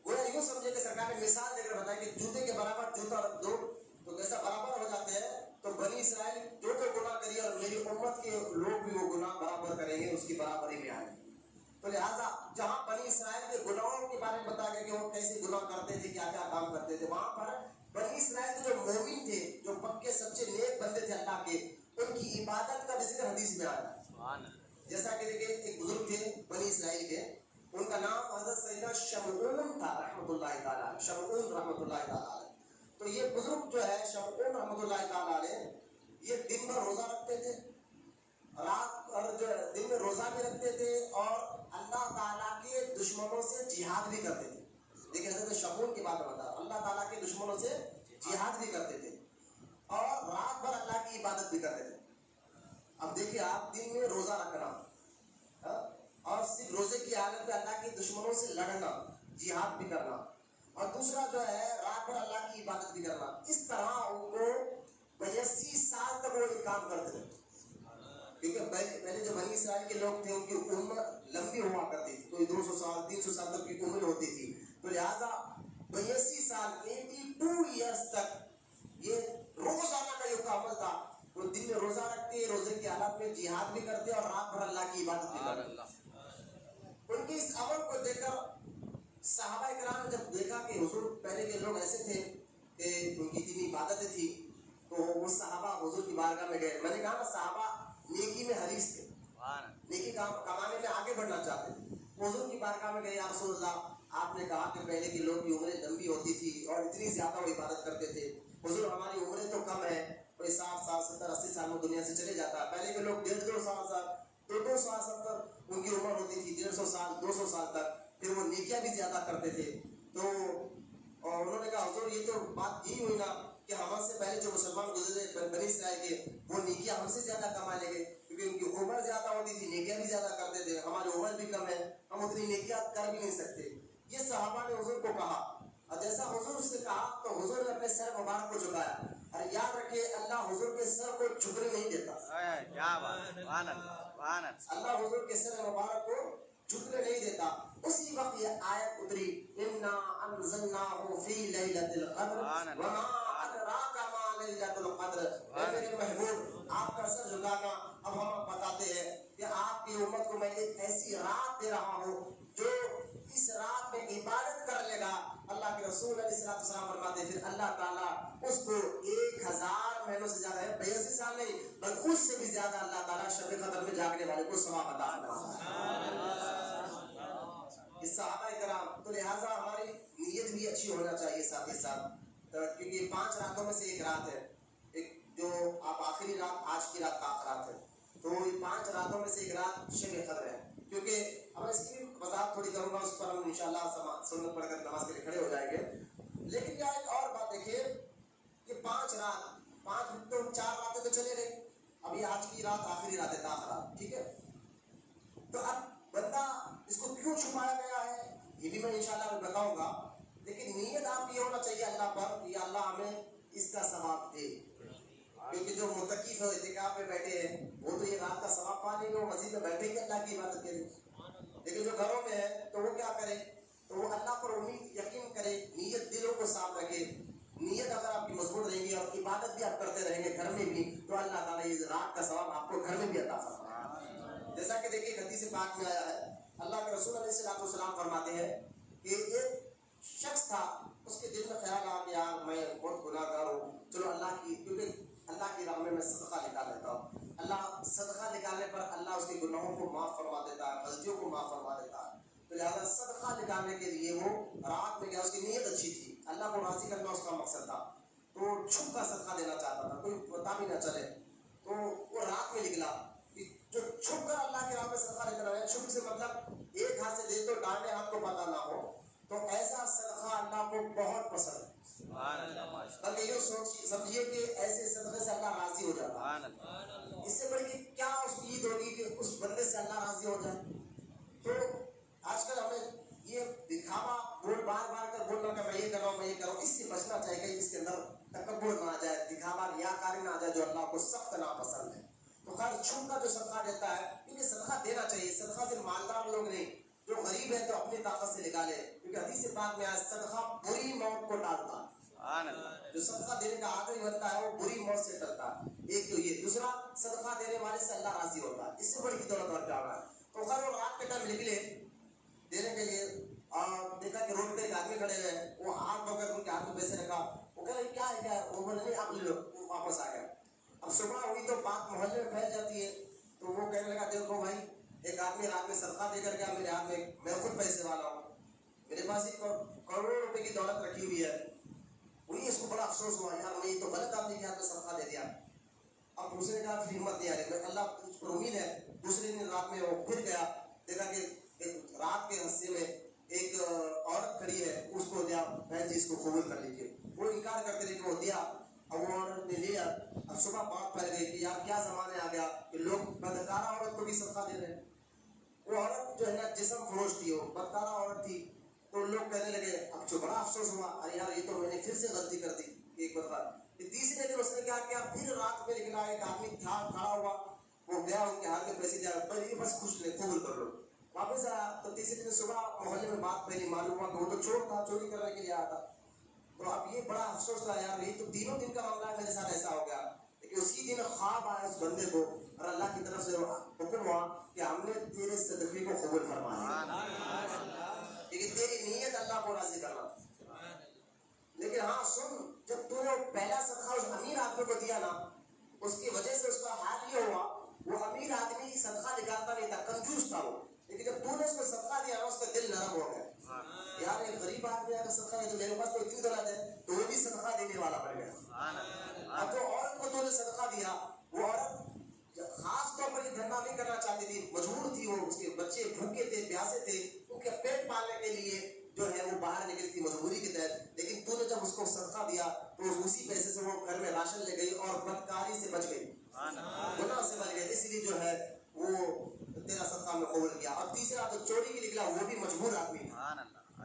وہ یوں سمجھے کہ سرکار نے مثال دے کر بتایا کہ جوتے کے برابر جوتا رکھ دو تو کیسا برابر ہو جاتے ہیں. تو بنی اسرائیل جو گناہ کری اور میری امت کے لوگ بھی وہ گناہ برابر کریں گے، اس کی برابری میں آئیں گے. تو لہٰذا جہاں بنی اسرائیل کے گناہوں کے بارے میں بتایا گیا کہ وہ کیسے گناہ کرتے تھے، کیا کیا کام کرتے تھے، وہاں پر بنی اسرائیل کے جو مومن تھے، جو پکے سچے نیک بندے تھے اللہ کے، ان کی عبادت کا بھی ذکر حدیث میں آیا. جیسا کہ دیکھیں ایک بزرگ تھے بنی اسرائیل کے، ان کا نام حضرت سیدنا شمعون تھا رحمۃ اللہ تعالیٰ، شمعون رحمۃ اللہ تعالیٰ. تو یہ بزرگ جو ہے شمعون رحمۃ اللہ تعالیٰ علیہ، یہ دن بھر روزہ رکھتے تھے، رات اور جو دن میں روزہ بھی رکھتے تھے، اور اللہ تعالیٰ کے دشمنوں سے جہاد بھی کرتے تھے. دیکھیں حضرت شمعون کی بات بتا، اللہ تعالیٰ کے دشمنوں سے جہاد بھی کرتے تھے اور رات بھر اللہ کی عبادت بھی کرتے تھے. اب دیکھیے آپ دن میں روزہ رکھنا اور صرف روزے کی حالت میں اللہ کے دشمنوں سے لڑنا، جہاد بھی کرنا، اور دوسرا جو ہے رات بھر اللہ کی عبادت بھی کرنا، اس طرح ان کو 82 سال تک وہ یہ کام کرتے تھے. کیونکہ پہلے جو بنی اسرائیل کے لوگ تھے ان کی عمر لمبی ہوا کرتی تھی، کوئی 200 سال 300 سال تک کی عمر ہوتی تھی. تو لہٰذا 82 سال 82 ایئرس تک یہ روزانہ کا یہ عمل تھا. وہ دن میں روزہ رکھتے، روزے کی حالت میں جہاد بھی کرتے اور رات بھر اللہ کی عبادت بھی کرتے. ان کے اس عمل کو دیکھ کر صحابہ کرام نے جب دیکھا کہ حضور پہلے کے لوگ ایسے تھے کہ ان کی اتنی عبادتیں تھی، تو وہ صحابہ حضور کی بارگاہ میں گئے. میں نے کہا نا صحابہ نیکی میں حریص تھے، نیکی کمانے میں آگے بڑھنا چاہتے تھے. حضور کی بارگاہ میں گئے، یا رسول اللہ آپ نے کہا کہ پہلے کے لوگ کی عمریں لمبی ہوتی تھی اور اتنی زیادہ وہ عبادت کرتے تھے. حضور ہماری عمریں تو کم ہے، کوئی 60 سال 70 80 سال میں دنیا سے چلے جاتا ہے. پہلے کے لوگ 150 سال 200 سال 70 ان کی عمر ہوتی تھی، 150 سال 200 سال تک. پھر وہ نیکیاں بھی زیادہ کرتے تھے. تو اور انہوں نے کہا حضور یہ تو بات یہی ہوئی نا کہ ہم سے پہلے جو مسلمان گزرے بنی اسرائیل کے، وہ نیکیاں ہم سے زیادہ کما لیں گے، کیونکہ ان کی عمر زیادہ ہوتی تھی، نیکیاں بھی زیادہ کرتے تھے. ہماری عمر بھی کم ہے، ہم اتنی نیکیاں کر بھی نہیں سکتے. یہ صحابہ نے حضور کو کہا، اور جیسا حضور سے کہا تو حضور نے اپنے سر مبارک کو جھکایا. اور یاد رکھیے اللہ حضور کے سر کو جھکنے نہیں دیتا. اللہ حضور کے سر مبارک کو جھکنے نہیں دیتا. اسی وقت یہ آیت اتری، انا انزلناہ فی لیلۃ القدر وما ادراک ما لیلۃ القدر. اے میرے محبوب آپ کا سر جھکانا، اب ہم بتاتے ہیں کہ آپ کی امت کو میں ایک ایسی رات دے رہا ہوں جو اس رات میں عبادت کر لے گا. اللہ کے رسول علیہ السلام فرماتے ہیں پھر اللہ تعالیٰ اس کو 1000 مہینوں سے زیادہ ہے، 82 سال نہیں بلکہ اس سے بھی زیادہ اللہ تعالیٰ شب قدر میں جاگنے والے کو ثواب عطا فرماتا ہے. اس صحابہ کرام، تو لہٰذا ہماری نیت بھی اچھی ہونا چاہیے ساتھ ہی ساتھ، کیونکہ 5 راتوں میں سے ایک رات ہے، ایک جو آپ آخری رات آج کی رات کا رات ہے، تو یہ 5 راتوں میں سے ایک رات شب قدر ہے. کیونکہ اب اس کی وضاحت تھوڑی کروں گا، اس پر ہم انشاءاللہ سنت پڑھ کر نماز کے لیے کھڑے ہو جائیں گے. لیکن کیا ایک اور بات دیکھیے کہ 5 تو 4 راتیں تو چلے گئے، اب یہ آج کی رات آخری رات ہے تاخرات، ٹھیک ہے. تو اب بندہ اس کو کیوں چھپایا گیا ہے یہ بھی میں انشاءاللہ بتاؤں گا. لیکن نیت آپ کی ہونا چاہیے اللہ پر کہ اللہ ہمیں اس کا ثواب دے. کیونکہ جو متقی ہے اعتکاف میں بیٹھے ہیں وہ تو یہ رات کا ثواب پا لیں گے، وہ مسجد میں بیٹھے گے اللہ کی عبادت کریں. لیکن جو گھروں میں ہے تو وہ کیا کرے، تو وہ اللہ پر امید یقین کرے، نیت دلوں کو صاف رکھے. نیت اگر آپ کی مضبوط رہے گی اور عبادت بھی آپ کرتے رہیں گے گھر میں بھی، تو اللہ تعالیٰ یہ رات کا ثواب آپ کو گھر میں بھی عطا فرمائے. جیسا کہ دیکھیے حدیث پاک میں آیا ہے، اللہ کے رسول علیہ السلام فرماتے ہیں کہ ایک شخص تھا، اس کے دل میں خیال آیا کہ یار میں بہت گناہ گار ہوں، چلو اللہ کی، کیونکہ اللہ کی راہ میں صدقہ نکال لیتا ہوں. اللہ صدقہ نکالنے پر اللہ اس کے گناہوں کو معاف فرما دیتا ہے، غلطیوں کو معاف فرما دیتا ہے. تو لہٰذا صدقہ نکالنے کے لیے وہ رات میں گیا، اس کی نیت اچھی تھی، اللہ کو راضی کرنا اس کا مقصد تھا. تو چھپ کر صدقہ دینا چاہتا تھا، کوئی پتہ بھی نہ چلے. تو وہ رات میں نکلا، جو چھپ کر اللہ کے راہ میں صدقہ لے کر آیا. چھپ سے مطلب ایک ہاتھ سے دے تو دائیں ہاتھ کو پتہ نہ ہو. تو ایسا صدقہ اللہ کو بہت پسند ہے. بلکہ یہ سمجھیے کہ ایسے صدقے سے اللہ راضی ہو جاتا ہے. اس سے بڑی کیا اس کی عید ہوگی کہ اس بندے سے اللہ راضی ہو جائے. تو آج کل ہمیں یہ دکھاوا بار بار کر بولنا کہ میں یہ کر رہا ہوں میں یہ کر رہا ہوں، اس سے بچنا چاہیے کہ اس کے اندر تکبر نہ آ جائے، دکھاوا ریاکاری نہ آ جائے جو اللہ کو سخت ناپسند ہے. تو خیر چھپ کا جو صدقہ دیتا ہے، کیونکہ صدقہ دینا چاہیے. صدقہ صرف مالدار لوگ نہیں، جو غریب ہے تو اپنی طاقت سے نکالے، کیونکہ حدیث پاک میں آیا صدقہ بری موت کو ٹالتا ہے. جو صدقہ دینے کا عادی بنتا ہے وہ بری موت سے ٹلتا ہے. ایک تو یہ، دوسرا صدقہ دینے والے سے اللہ راضی ہوتا ہے. اس سے بڑی دولت اور کیا ہے. تو خیر وہ رات کے ٹائم نکلے دینے کے لیے اور دیکھا کہ روڈ پہ ایک آدمی کھڑے ہوئے، وہ ہاتھ پکڑ ان کے ہاتھ میں پیسے رکھا، وہ کہہ رہے کیا ہے کیا ہے، وہ بولے نہیں آپ لے لو، وہ واپس آ گیا۔ اب صبح ہوئی تو بات محلے میں پھیل جاتی ہے، تو وہ کہنے لگا دیکھو بھائی ایک آدمی رات میں صدقہ دے کر گیا میرے ہاتھ میں، میں خود پیسے والا ہوں، میرے پاس ہی کروڑوں روپے کی دولت رکھی ہوئی ہے۔ وہی اس کو بڑا افسوس ہوا یار میں یہ تو غلط آدمی کے ہاتھ میں صدقہ دے دیا۔ اب دوسرے نے کہا پھر ہمت نہیں آ رہی، اللہ تجھ پر امید ہے۔ دوسرے دن رات میں وہ پھر گیا، دیکھا کہ رات کے حصے میں ایک عورت کھڑی ہے، اس کو دیا بہن جی اس کو قبول کر لیجیے۔ وہ انکار کرتے رہے کہ وہ دیا، اب وہ عورت نے لیا۔ اب صبح بات پھیل گئی کہ یار کیا زمانے آ گیا کہ لوگ بدکارہ عورت کو بھی صدقہ دے رہے ہیں۔ وہ عورت جو ہے نا جسم فروش تھی، وہ بدکارہ عورت تھی، تو لوگ کہنے لگے، اب جو بڑا افسوس ہوا ارے یار یہ تو میں نے پھر سے غلطی کر دی ایک بار۔ تیسرے دن اس نے کیا کیا، پھر رات میں نکلا ایک آدمی تھا کھڑا ہوا، وہ گیا ان کے ہاتھ میں پیسے دیا، یہ بس خوش لے قبول کر لو۔ واپس آیا تو تیسرے دن صبح محلے میں بات پھیلی، معلوم ہوا کہ وہ تو چور تھا، چوری کرنے کے لیے آیا تھا۔ تو اب یہ بڑا افسوس تھا یار یہ تو تینوں دن کا معاملہ ہے، میرے ساتھ ایسا ہو گیا۔ لیکن اسی دن خواب آیا اس بندے کو اور اللہ کی طرف سے حکم ہوا کہ ہم نے تیرے صدقے کو قبول فرمایا، لیکن تیری نیت اللہ کو راضی کرنا۔ لیکن ہاں سن، جب تو نے پہلا صدقہ اس امیر آدمی کو دیا نا، اس کی وجہ سے اس کا حال یہ ہوا، وہ امیر آدمی صدقہ نکالتا نہیں تھا، کنجوس تھا وہ، لیکن جب تو نے اس کو صدقہ دیا نا اس کا دل نرم ہو گیا۔ یار ایک غریب آدمی اگر صدقہ ہے تو میرے پاس تو اتنی دولت ہے، تو وہ بھی صدقہ دینے والا بن گیا۔ اب جو عورت کو تو نے صدقہ دیا، وہ عورت خاص طور پر یہ دھندا نہیں کرنا چاہتی تھی، مجبور تھی، وہ اس کے بچے بھوکے تھے، پیاسے تھے، ان کے پیٹ پالنے کے لیے جو ہے وہ باہر نکلی تھی مجبوری کے تحت۔ لیکن تو نے جب اس کو صدقہ دیا تو اسی پیسے سے وہ گھر میں راشن لے گئی اور بدکاری سے بچ گئی، گناہ سے بچ گئی، اس لیے جو ہے وہ تیرا صدقہ میں قبول کیا۔ اور تیسرا تو چوری کے نکلا، وہ بھی مجبور آدمی تھا،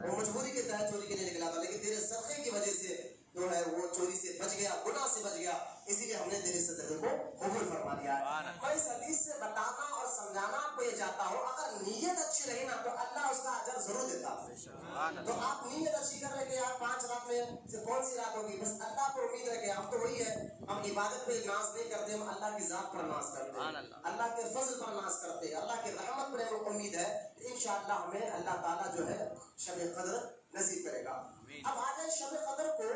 وہ مجبوری کے تحت چوری کے لیے نکلا تھا، لیکن تیرے صدقے کی وجہ سے جو ہے وہ چوری سے بچ گیا، گناہ سے بچ گیا، اسی لیے ہم نے تیرے صدقے کو قبول فرما دیا ہے۔ میں اس حدیث سے بتانا اور سمجھانا آپ کو یہ چاہتا ہوں، اگر نیت اچھی رہی نا تو اللہ اس کا اجر ضرور دیتا ہے۔ تو آپ نیت اچھی کر رہے کہ یار 5 رات میں سے کون سی رات ہوگی، بس اللہ پر امید رکھے، ہم تو وہی ہے، ہم عبادت پہ ناز نہیں کرتے، ہم اللہ کی ذات پر ناز کرتے ہیں، اللہ کے فضل پر ناز کرتے ہیں، اللہ کی رحمت پر ہمیں امید ہے، انشاءاللہ ہمیں اللہ تعالیٰ جو ہے شب قدر نصیب کرے گا۔ اب آ جائے شب قدر کو،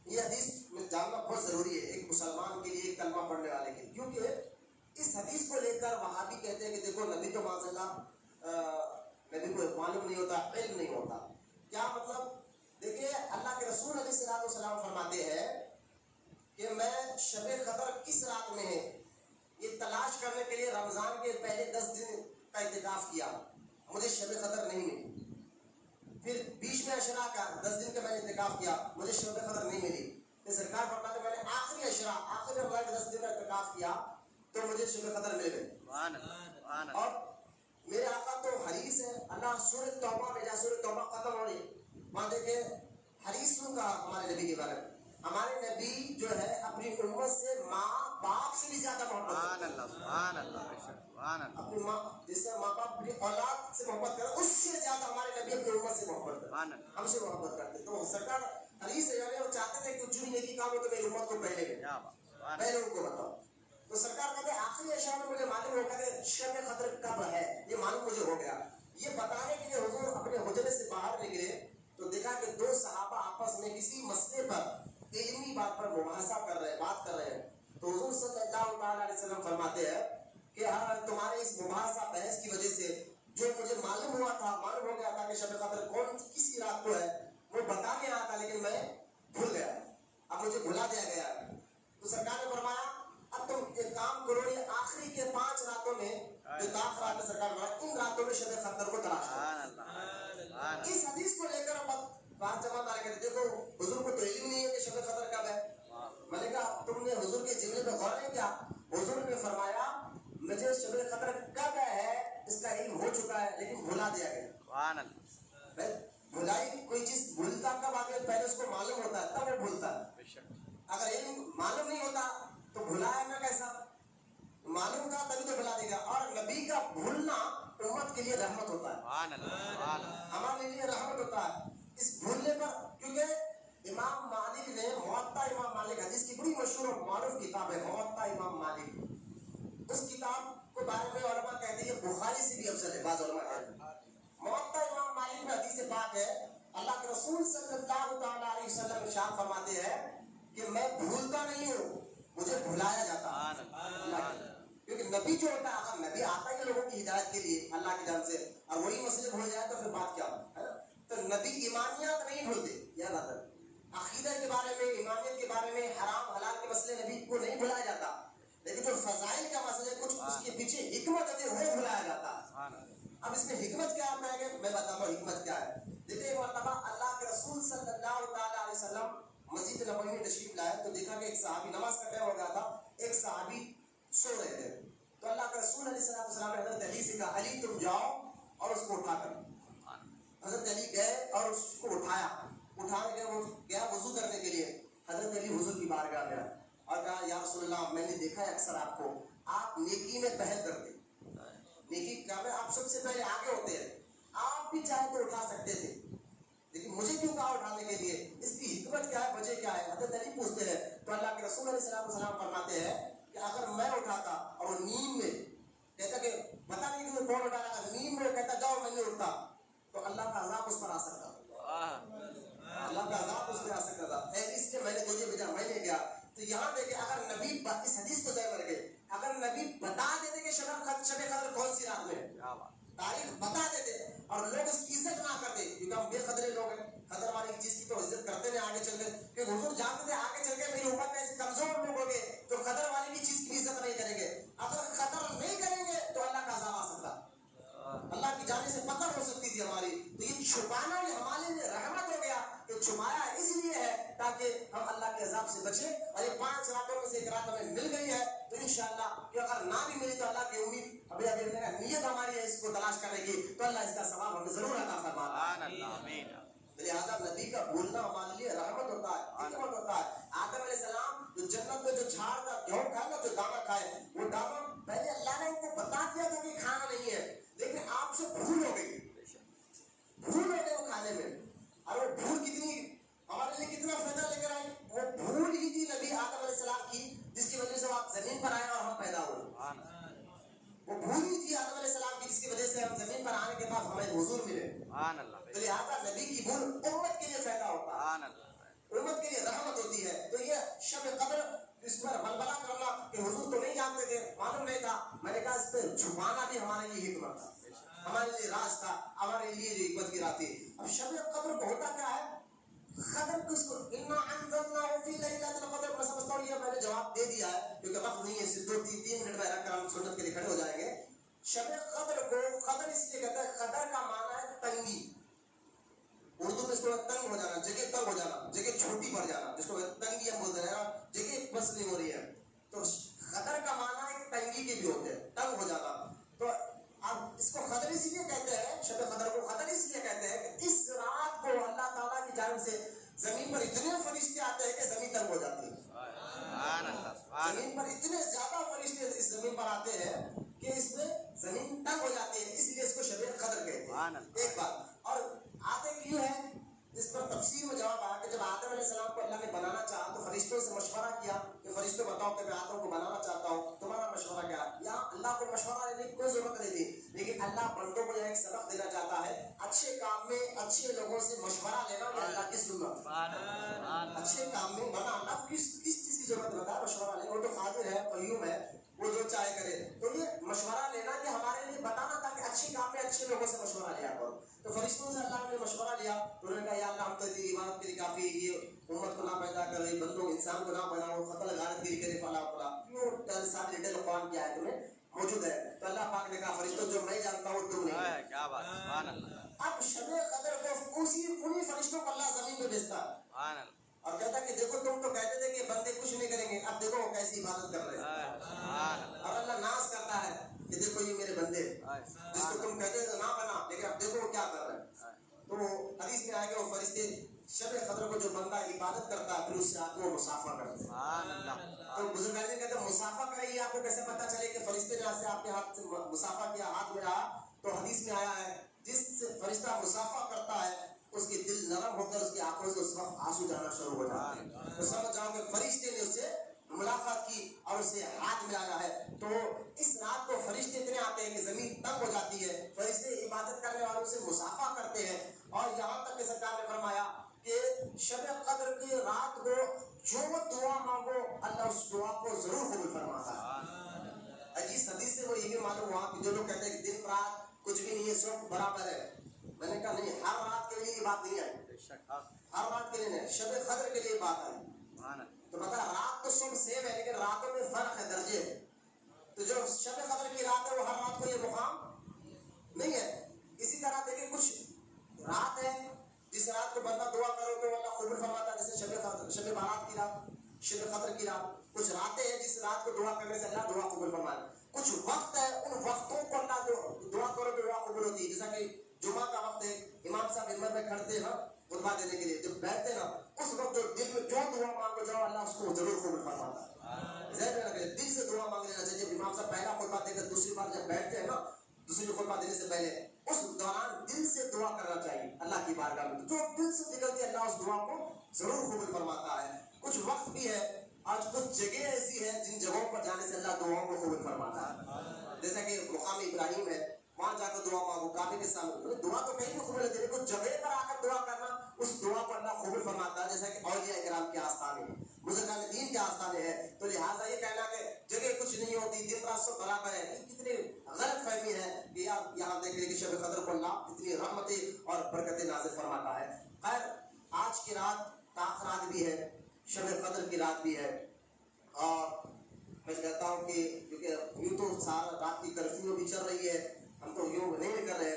یہ حدیث میں جاننا بہت ضروری ہے ایک مسلمان کے لیے، ایک کلمہ پڑھنے والے کے لیے، کیونکہ اس حدیث کو لے کر وہابی کہتے ہیں کہ دیکھو نبی تو معاذ اللہ نبی کو معلوم نہیں ہوتا، علم نہیں ہوتا۔ کیا مطلب؟ دیکھیے اللہ کے رسول علیہ الصلوۃ والسلام فرماتے ہیں کہ میں شب قدر کس رات میں ہے یہ تلاش کرنے کے لیے رمضان کے پہلے 10 دن کا اعتکاف کیا، مجھے شب قدر نہیں ملی۔ پھر بیچ میں عشرہ کا 10 دن کا میں نے اعتکاف کیا، مجھے شب قدر نہیں ملی۔ پھر سرکار فرماتے میں نے آخری عشرہ، آخری رمضان کے 10 دن کا اعتکاف کیا تو مجھے شب قدر مل گئی۔ اور میرے آقا تو حدیث ہے، اللہ سورۃ توبہ میں، جہاں سورۃ توبہ ختم ہو رہی وہاں دیکھیں حدیث سن کا ہمارے نبی کے بارے میں، ہمارے نبی جو ہے اپنی امت سے ماں باپ سے بھی زیادہ محبت کرتے، اپنی ماں جس سے ماں باپ اپنی اولاد سے محبت کرتے، اس سے زیادہ ہمارے نبی اپنی امت سے محبت کرتے، ہم سے محبت کرتے۔ تو سرکار حدیث ہے، یعنی وہ چاہتے تھے کہ جو نیکی کام ہو تو میری امت کو پہلے پہلے ان کو بتاؤ۔ تو سرکار کہتے ہیں آخری عشاء میں مجھے معلوم ہو گیا کہ شب قدر کب ہے، یہ معلوم مجھے ہو گیا۔ یہ بتانے کے لیے حضور اپنے حجرے سے باہر نکلے تو دیکھا کہ 2 صحابہ آپس میں کسی مسئلے پر علمی بات پر مباحثہ کر رہے ہیں، بات کر رہے ہیں۔ تو حضور صلی اللہ تعالیٰ علیہ وسلم فرماتے ہیں کہ تمہارے اس مباحثہ بحث کی وجہ سے جو مجھے معلوم ہوا تھا، معلوم ہو گیا تھا کہ شب قدر کون کسی رات کو ہے، وہ بتانے آیا تھا لیکن میں بھول گیا، اب مجھے بھلا دیا گیا۔ تو سرکار نے فرمایا اب تم ایک کام کرو، یہ آخری کے 5 راتوں میں جو داخل رات سرکار فرمایا ان راتوں میں شب قدر کو تلاش کرو۔ اس حدیث کو لے کر بات جمع کر کے دیکھو حضور کو تو علم نہیں ہے کہ شب قدر کب ہے۔ میں نے کہا تم نے حضور کے جملے پہ غور نہیں کیا، حضور نے فرمایا مجھے شب قدر کب ہے اس کا علم ہو چکا ہے لیکن بھلا دیا گیا۔ بھلائی کوئی چیز بھولتا کب آگے، پہلے اس کو معلوم ہوتا ہے تب وہ بھولتا ہے، اگر علم معلوم نہیں ہوتا تو بھلایا نہ کیسا، معلوم تھا تبھی تو بھلا دے گا۔ اور نبی کا بھولنا امت کے لیے رحمت ہوتا ہے، ہمارے لیے رحمت ہوتا ہے اس بھولنے پر، کیونکہ امام مالک نے موطا امام مالک حدیث کی بڑی مشہور اور معروف کتاب ہے موطا امام مالک، اس کتاب کے بارے میں علماء کہتے ہیں یہ بخاری سے بھی افضل ہے. بعض علماء کہتے ہیں موطا امام مالک میں حدیث پاک ہے اللہ کے رسول صلی اللہ تعالیٰ علیہ وسلم ارشاد فرماتے ہیں کہ میں بھولتا نہیں ہوں, مجھے بھلایا جاتا ہے. کیونکہ نبی جو ہوتا ہے, اگر نبی آتا ہے لوگوں کی ہدایت کے لیے اللہ کی جانب سے, اور وہی مسئلے بھول جائے تو پھر بات کیا ہے نا. تو نبی ایمانیات نہیں بھولتے, یاد آتا ہے عقیدہ کے بارے میں, ایمانیت کے بارے میں, حرام حلال کے مسئلے نبی کو نہیں بھلایا جاتا, لیکن جو فضائل کا مسئلہ کچھ اس کے پیچھے حکمت ہوتی ہے وہ بھلایا جاتا ہے. اب اس میں حکمت کیا آپ کہیں گے, میں بتاتا ہوں حکمت کیا ہے. دیکھیں ایک مرتبہ اللہ کے رسول صلی اللہ تعالیٰ علیہ وسلم مسجد نبوی میں تشریف لائے تو دیکھا کہ ایک صحابی, نماز کا ٹائم ہو گیا تھا, ایک صحابی سو رہے تھے. تو اللہ کے رسول علیہ السلام نے حضرت علی سے کہا علی تم جاؤ اور اس کو اٹھا کر. حضرت علی گئے اور اس کو اٹھایا, اٹھانے کے وہ گیا وضو کرنے کے لیے. حضرت علی حضور کی بارگاہ گیا اور کہا یا رسول اللہ میں نے دیکھا ہے اکثر آپ کو, آپ نیکی میں پہل کرتے, نیکی کام میں آپ سب سے پہلے آگے ہوتے ہیں, آپ بھی چاہے تو اٹھا سکتے تھے لیکن مجھے کیوں کہا اٹھانے کے لیے, اس کی حکمت کیا ہے, وجہ کیا ہے. حضرت علی پوچھتے ہیں تو اللہ کے رسول علیہ السلام فرماتے ہیں کہ اگر میں اٹھاتا اور وہ نیند میں کہتا کہ پتا نہیں کہ کون اٹھا رہا, نیند میں کہتا جاؤ میں نے اٹھتا تو اللہ کا عذاب اس پر آ سکتا, اللہ کا عذاب اس پہ آ سکتا تھا. اس لیے میں نے تجھے بھیجا, میں نے گیا. تو یہاں دیکھیں اگر نبی اس حدیث کو ذہن رکھے, اگر نبی بتا دیتے کہ شب قدر کون سی رات میں, تاریخ بتا دیتے اور لوگ اس کی عزت نہ کرتے, کیونکہ ہم بے قدرے لوگ ہیں, قدر والی چیز کی تو عزت کرتے ہیں آگے چل کے, کہ حضور جانتے تھے آگے چل کے میری امت میں ایسے کمزور لوگ ہوں گے تو قدر والی کی چیز کی عزت نہیں کریں گے. اگر قدر نہیں کریں گے تو اللہ کا عذاب آ سکتا, اللہ کی جانب سے پکڑ ہو سکتی تھی ہماری. تو یہ چھپانا یہ ہمارے لیے رحمت ہو گیا, کہ چھپایا اس لیے ہے تاکہ ہم اللہ کے عذاب سے بچیں. اور یہ 5 راتوں میں سے ایک رات ہمیں مل گئی ہے تو انشاءاللہ کہ اگر نہ بھی ملی تو اللہ کی امید ابھی نیت ہماری ہے اس کو تلاش کرنے کی, تو اللہ اس کا ثواب ہمیں ضرور عطا فرمائے. لہٰذا نبی کا بولنا ہمارے لیے رحمت ہوتا ہے, حکمت ہوتا ہے. آدم علیہ السلام جو جنت میں جو جھاڑ کا گیہوں کھائے نا, جو دانا کھائے, وہ دانا پہلے اللہ نے ان کو بتا دیا تھا کہ کھانا نہیں ہے, لیکن آپ سے بھول ہو گئی, بھول ہو گئی وہ کھانے میں. اور وہ بھول کتنی ہمارے لیے کتنا فائدہ لے کر آئی, وہ بھول ہی تھی نبی آدم علیہ السلام کی جس کی وجہ سے آپ زمین پر آئے اور ہم پیدا ہوئے. وہ بھول ہی تھی آدم علیہ السلام کی جس کی وجہ سے ہم زمین پر آنے کے بعد ہمیں حضور ملے. تو لہٰذا نبی کی بھول امت کے لیے فائدہ ہوتا ہے, امت کے لیے رحمت ہوتی ہے. تو یہ شب قدر اس پر بلبلا کرنا کہ حضور تو نہیں جانتے تھے, معلوم نہیں تھا, میں نے کہا اس پہ چھپانا بھی ہمارے لیے حکمت تھا, ہمارے لیے راز تھا, ہمارے لیے حکمت کی رات تھی. اب شب قدر کو ہوتا کیا ہے, قدر کس کو انا انزلناه فی لیلۃ القدر, میں سمجھتا ہوں یہ میں نے جواب دے دیا ہے کیونکہ وقت نہیں ہے, صرف 2-3 منٹ میں رکھ کر ہم سنت کے لیے کھڑے ہو جائیں گے. شب قدر کو قدر اس لیے کہتا ہے, قدر کا معنی ہے تنگی, اردو میں اس کو تنگ ہو جانا, جگہ تنگ ہو جانا, جگہ چھوٹی پڑ جانا, جس کو تنگی ہم بولتے ہیں, جگہ بس نہیں ہو رہی ہے. تو قدر کا معنی ایک تنگی کے بھی ہوتے ہیں, تنگ ہو جانا. تو اب اس کو قدر اس لیے کہتے ہیں, شب قدر کو قدر اس لیے کہتے ہیں کہ اس رات کو اللہ تعالیٰ کی جانب سے زمین پر اتنے فرشتے آتے ہیں کہ زمین تنگ ہو جاتی ہے. زمین پر اتنے زیادہ فرشتے اس زمین پر آتے ہیں کہ اس میں زمین تنگ ہو جاتی ہے, اس لیے اس کو شب قدر کہتے ہیں. ایک بات اور آتے کیوں ہے, اس پر تفسیر میں جواب آیا کہ جب آدم علیہ السلام کو اللہ نے بنانا چاہا تو فرشتوں سے مشورہ کیا کہ فرشتوں بتاؤ کہ میں آدم کو بنانا چاہتا ہوں, تمہارا مشورہ کیا. یہاں اللہ کو مشورہ لینے کی کوئی ضرورت نہیں تھی, لیکن اللہ بندوں کو ایک سبق دینا چاہتا ہے, اچھے کام میں اچھے لوگوں سے مشورہ لینا یہ اللہ کی سنت. اچھے کام میں بنا اللہ کس چیز کی ضرورت ہوتا ہے, مشورہ لینا. وہ تو قادر ہے, قیوم ہے, وہ جو چاہے کرے. تو یہ مشورہ لینا یہ ہمارے لیے بتانا تھا کہ اچھے کام میں اچھے لوگوں سے مشورہ لیا کرو. تو فرشتوں سے اللہ نے مشورہ لیا, انہوں نے کہا یا اللہ ہم تو تیری عبادت کے لیے کافی, یہ امت کو نہ پیدا کرے, بندوں انسان کو نہ بناؤ, قتل غارت گیری کرے, فلا فلا, کیوں ساری ڈیٹیل قرآن کی آیتوں میں موجود ہے. تو اللہ پاک نے کہا فرشتوں جو میں جانتا ہوں تم نہیں. کیا بات, سبحان اللہ. اب شب قدر کو انہی فرشتوں کو اللہ زمین پہ بھیجتا ہے اور کہتا کہ دیکھو تم تو کہتے تھے کہ بندے کچھ نہیں کریں گے, اب دیکھو وہ کیسی عبادت کر رہے ہیں. اور اللہ ناز کرتا ہے کہ دیکھو یہ میرے بندے جس کو تم کہتے تھے نہ بنا, لیکن اب دیکھو وہ کیا کر رہے ہیں. تو حدیث میں آئے گا وہ فرشتے شب قدر کو جو بندہ عبادت کرتا ہے پھر اس سے آدمی مسافہ کرتے ہیں. تو بزرگان کہتے ہیں مسافہ کریں, یہ آپ کو کیسے پتا چلے کہ فرشتے نے سے آپ کے ہاتھ سے مسافہ کیا, ہاتھ میں رہا. تو حدیث میں آیا ہے جس فرشتہ مسافہ کرتا ہے اس کے دل نرم ہو کر اس کی آنکھوں سے اس وقت آنسو جانا شروع ہو جاتے ہیں. تو سمجھ جاؤ کہ فرشتے نے اس سے ملاقات کی اور اور اسے ہاتھ ملایا ہے. تو اس رات کو فرشتے اتنے آتے ہیں کہ زمین تنگ ہو جاتی ہے. فرشتے عبادت کرنے والوں سے مصافحہ کرتے ہیں. اور یہاں تک کہ سرکار نے فرمایا کہ شب قدر کی رات کو جو دعا مانگو اللہ اس دعا کو ضرور قبول فرماتا ہے. عجیب حدیث سے وہ یہ بھی معلوم ہوا کہ جو لوگ کہتے ہیں کہ دن رات کچھ بھی نہیں ہے سب برابر ہے. میں نے کہا نہیں, ہر رات کے لیے یہ بات نہیں ہے, ہر رات کے لیے نہیں, شب قدر کے لیے بات ہے. تو بتا رات تو سب سیم ہے لیکن راتوں میں فرق ہے, درجے ہے. تو جو شب قدر کی رات ہے وہ ہر رات کو یہ مقام نہیں ہے. اسی طرح دیکھیں کچھ رات ہے جس رات کو بندہ دعا کرو تو اللہ قبول فرماتا ہے, جیسے شب بارات کی رات, شب قدر کی رات. کچھ راتیں ہیں جس رات کو دعا کرنے سے اللہ دعا قبول فرماتا ہے. کچھ وقت ہے ان وقتوں کو اللہ دعا کرو تو دعا قبول ہوتی ہے. جیسا کہ جمعہ کا وقت ہے, امام صاحب منبر میں کھڑتے ہیں خطبہ دینے کے لیے, جب بیٹھتے ہیں نا اس وقت جو دل میں جو دعا مانگو جاؤ اللہ اس کو ضرور قبول فرماتا ہے. ذہن میں رکھیں, دل سے دعا مانگ لینا چاہیے. امام صاحب پہلا خطبہ دے کر دوسری بار جب بیٹھتے ہیں نا, دوسری خطبہ دینے سے پہلے اس دوران دل سے دعا کرنا چاہیے اللہ کی بارگاہ میں. جو دل سے نکلتی ہے اللہ اس دعا کو ضرور قبول فرماتا ہے. کچھ وقت بھی ہے, آج کچھ جگہ ایسی ہے جن جگہوں پر جانے سے اللہ دعاؤں کو قبول فرماتا ہے. جیسا کہ مقام ابراہیم ہے, وہاں جا کر دعا مانگو, کعبے کے سامنے دعا تو کہیں بھی قبول ہوتی ہے, لیکن کچھ جگہ پر آ کر دعا کرنا اس دعا کو اللہ قبول فرماتا ہے. جیسا کہ اولیاء کرام کے آستانے ہیں, بزرگان دین کے آستانے ہیں. تو لہٰذا یہ کہنا کہ جگہ کچھ نہیں ہوتی, دن رات سب برابر ہے, کتنی غلط فہمی ہے کہ یہاں دیکھ لیں کہ شب قدر کو اللہ اتنی رحمتیں اور برکتیں نازل فرماتا ہے. خیر, آج کی رات طاق رات بھی ہے, شب قدر کی رات بھی ہے. اور میں کہتا ہوں کہ کیونکہ یوں تو سارا رات کی کرفیو بھی چل رہی ہے, ہم تو یوں نہیں کر رہے.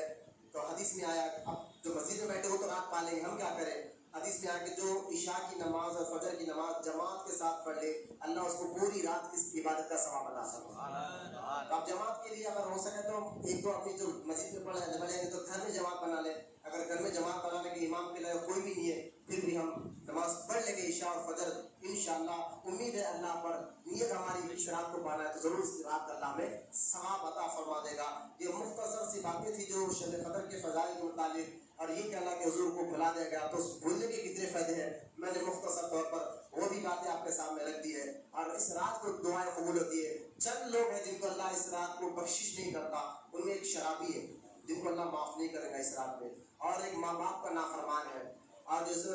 تو حدیث میں آیا اب جو مسجد میں بیٹھے ہو تو رات پالیں گے, ہم کیا کریں. حدیث میں آیا کہ جو عشاء کی نماز اور فجر کی نماز جماعت کے ساتھ پڑھ لے اللہ اس کو پوری رات کی عبادت کا ثواب عطا فرمائے. آپ جماعت کے لیے اگر ہو سکے تو ایک دو اپنی جو مسجد میں پڑھیں گے تو گھر میں جماعت بنا لیں. اگر گھر میں جماعت بنانے کے امام کے لیے کوئی بھی نہیں ہے پھر بھی ہم نماز پڑھ لیں گے عشاء اور فجر انشاءاللہ. امید ہے اللہ پر, نیت ہماری اس رات کو پانا ہے تو ضرور اس رات اللہ ہمیں ثواب عطا فرما دے گا. یہ مختصر سی باتیں تھی جو شب قدر کے فضائل کے متعلق, اور یہ کہ اللہ کے حضور کو بھلا دیا گیا تو بھولنے کے کتنے فائدے ہیں میں نے مختصر طور پر وہ بھی باتیں آپ کے سامنے رکھ دی ہے. اور اس رات کو دعائیں قبول ہوتی ہے. چند لوگ ہیں جن کو اللہ اس رات کو بخشش نہیں کرتا, ان میں ایک شرابی ہے جن کو اللہ معاف نہیں کرے گا اس رات میں, اور ایک ماں باپ کا نافرمان ہے, اور جیسے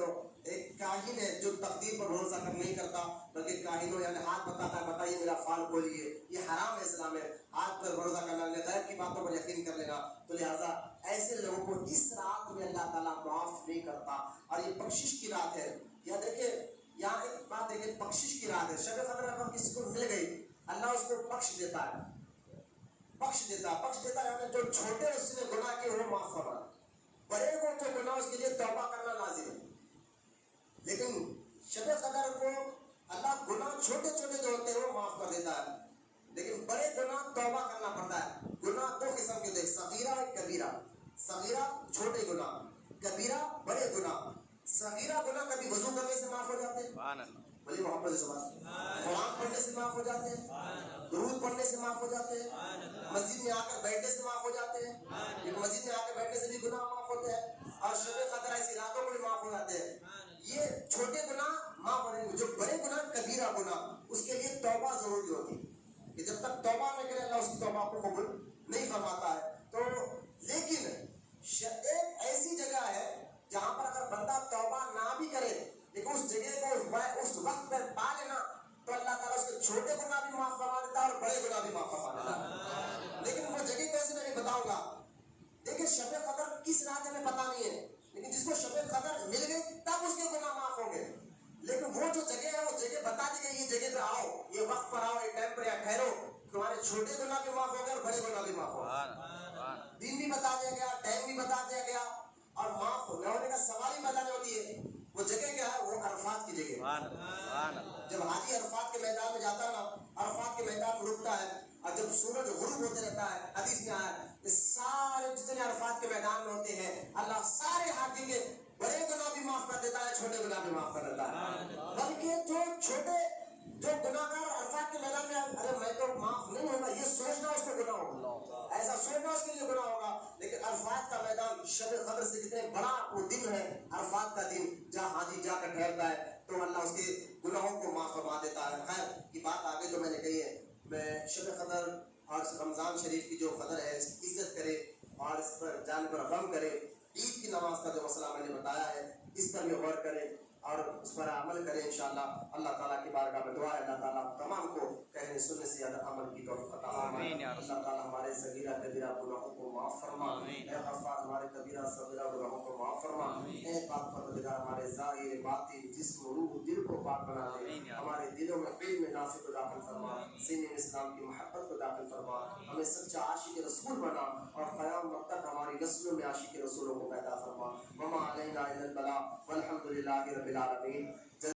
ایک کاہن ہے جو تقدیر پر بھروسہ کر نہیں کرتا بلکہ کاہنوں یعنی ہاتھ بتاتا ہے بتائیے میرا فال کھولیے, یہ حرام ہے اسلام میں. ہاتھ پر بھروسہ کرنا, غیر کی باتوں پر یقین کر لینا. تو لہٰذا ایسے لوگوں کو اس رات میں اللہ تعالیٰ معاف نہیں کرتا, اور یہ بخشش کی رات ہے. یا دیکھیں یہاں ایک بات دیکھیں, بخشش کی رات ہے. شب قدر اگر کسی کو مل گئی اللہ اس کو بخش دیتا ہے, بخش دیتا ہے یعنی جو چھوٹے اس نے گناہ کیے وہ معاف فرما, بڑے کو تو گناہ اس کے لیے توبہ کرنا لازم ہے. لیکن شب قدر کو اللہ گناہ چھوٹے چھوٹے جو ہوتے ہیں وہ معاف کر دیتا ہے, لیکن بڑے گناہ توبہ کرنا پڑتا ہے. گناہ دو قسم کے تھے, صغیرہ اور کبیرہ. صغیرہ چھوٹے گناہ, کبیرہ بڑے گناہ. صغیرہ گناہ کبھی وضو کرنے سے معاف ہو جاتے ہیں, بھلی محبت سے سبحان, قرآن پڑھنے سے معاف ہو جاتے ہیں, درود پڑھنے سے معاف ہو جاتے ہیں, مسجد میں آ کر بیٹھنے سے معاف ہو جاتے ہیں, لیکن مسجد میں آ کر بیٹھنے سے بھی گناہ معاف ہوتے ہیں, اور شب قدر ایسی راتوں کو بھی معاف ہو جاتے ہیں. یہ چھوٹے گناہ معاف ہو رہے ہیں. جو بڑے گناہ کبیرہ گناہ اس کے لیے توبہ ضروری ہوتی ہے کہ جب تک توبہ نہ کرے اللہ اس کی توبہ کو قبول نہیں فرماتا ہے. تو لیکن ایک ایسی جگہ ہے جہاں پر اگر بندہ توبہ نہ بھی کرے لیکن اس جگہ کو اس وقت پر پا لینا تو اللہ تعالیٰ اس کے چھوٹے گناہ بھی معاف فرما دیتا ہے اور بڑے گناہ بھی معاف فرما دیتا ہے. لیکن وہ جگہ کیسے میں نہیں بتاؤں گا. دیکھیں شب قدر کس رات ہمیں پتہ نہیں ہے, لیکن جس کو شب قدر مل گئی تب اس کے گناہ معاف ہوں گے. لیکن وہ جو جگہ ہے وہ جگہ بتا دی گئی, یہ جگہ پہ آؤ, یہ وقت پر آؤ, یہ ٹائم پر یا ٹھہرو, تمہارے چھوٹے گناہ بھی معاف ہو گئے اور بڑے گناہ بھی معاف ہو گئے. دن بھی بتا دیا گیا, ٹائم بھی بتا دیا گیا, اور معاف ہونے کا سوال ہی بتانے ہوتی ہے. وہ جگہ کیا ہے, وہ عرفات کی جگہ. جب حاجی عرفات کے میدان میں جاتا ہے نا, عرفات کے میدان میں رکتا ہے, اور جب سورج غروب ہوتے رہتا ہے, حدیث میں آیا کہ سارے جتنے عرفات کے میدان میں ہوتے ہیں اللہ سارے حاجی کے بڑے گناہ بھی معاف کر دیتا ہے, چھوٹے گناہ بھی معاف کر دیتا ہے. بلکہ جو چھوٹے جو گناہ گار عرفات کے میدان میں ارے میں تو معاف نہیں ہوگا یہ سوچنا اس کو گناہ ہوگا, ایسا سوچنا اس کے لیے گناہ ہوگا. لیکن عرفات کا میدان شب قدر سے کتنے بڑا وہ دن ہے, عرفات کا دن جہاں حاجی جا کر ٹھہرتا ہے تو اللہ اس کے گناہوں کو معاف فرما دیتا ہے. خیر کی بات آگے جو میں نے کہی ہے میں شب قدر اور رمضان شریف کی جو قدر ہے اس کی عزت کرے اور اس پر جان پر غم کرے. عید کی نماز کا جو مسئلہ میں نے بتایا ہے اس پر بھی غور کریں اور اس پر عمل کریں انشاءاللہ. اللہ تعالیٰ کی بارگاہ میں دعا ہے اللہ تعالیٰ تمام کو کہنے سننے سے زیادہ عمل کی توفیق عطا فرمائے. اللہ تعالیٰ ہمارے صغیرہ کبیرہ گناہوں کو معاف فرما. اے غفار ہمارے کبیرہ صغیرہ گناہوں کو معاف فرما. اے پاک پروردگار ہمارے ظاہر باطن جسم روح دل کو پاک بنا دے. ہمارے دلوں میں علم نافع کو داخل فرما. سینے میں اسلام کی محبت کو داخل فرما. ہمیں سچا عاشق رسول بنا اور قیامت تک ہماری نسلوں میں عاشق رسولوں کو پیدا فرما. وما علینا الا البلاغ والحمد للہ رب العالمین.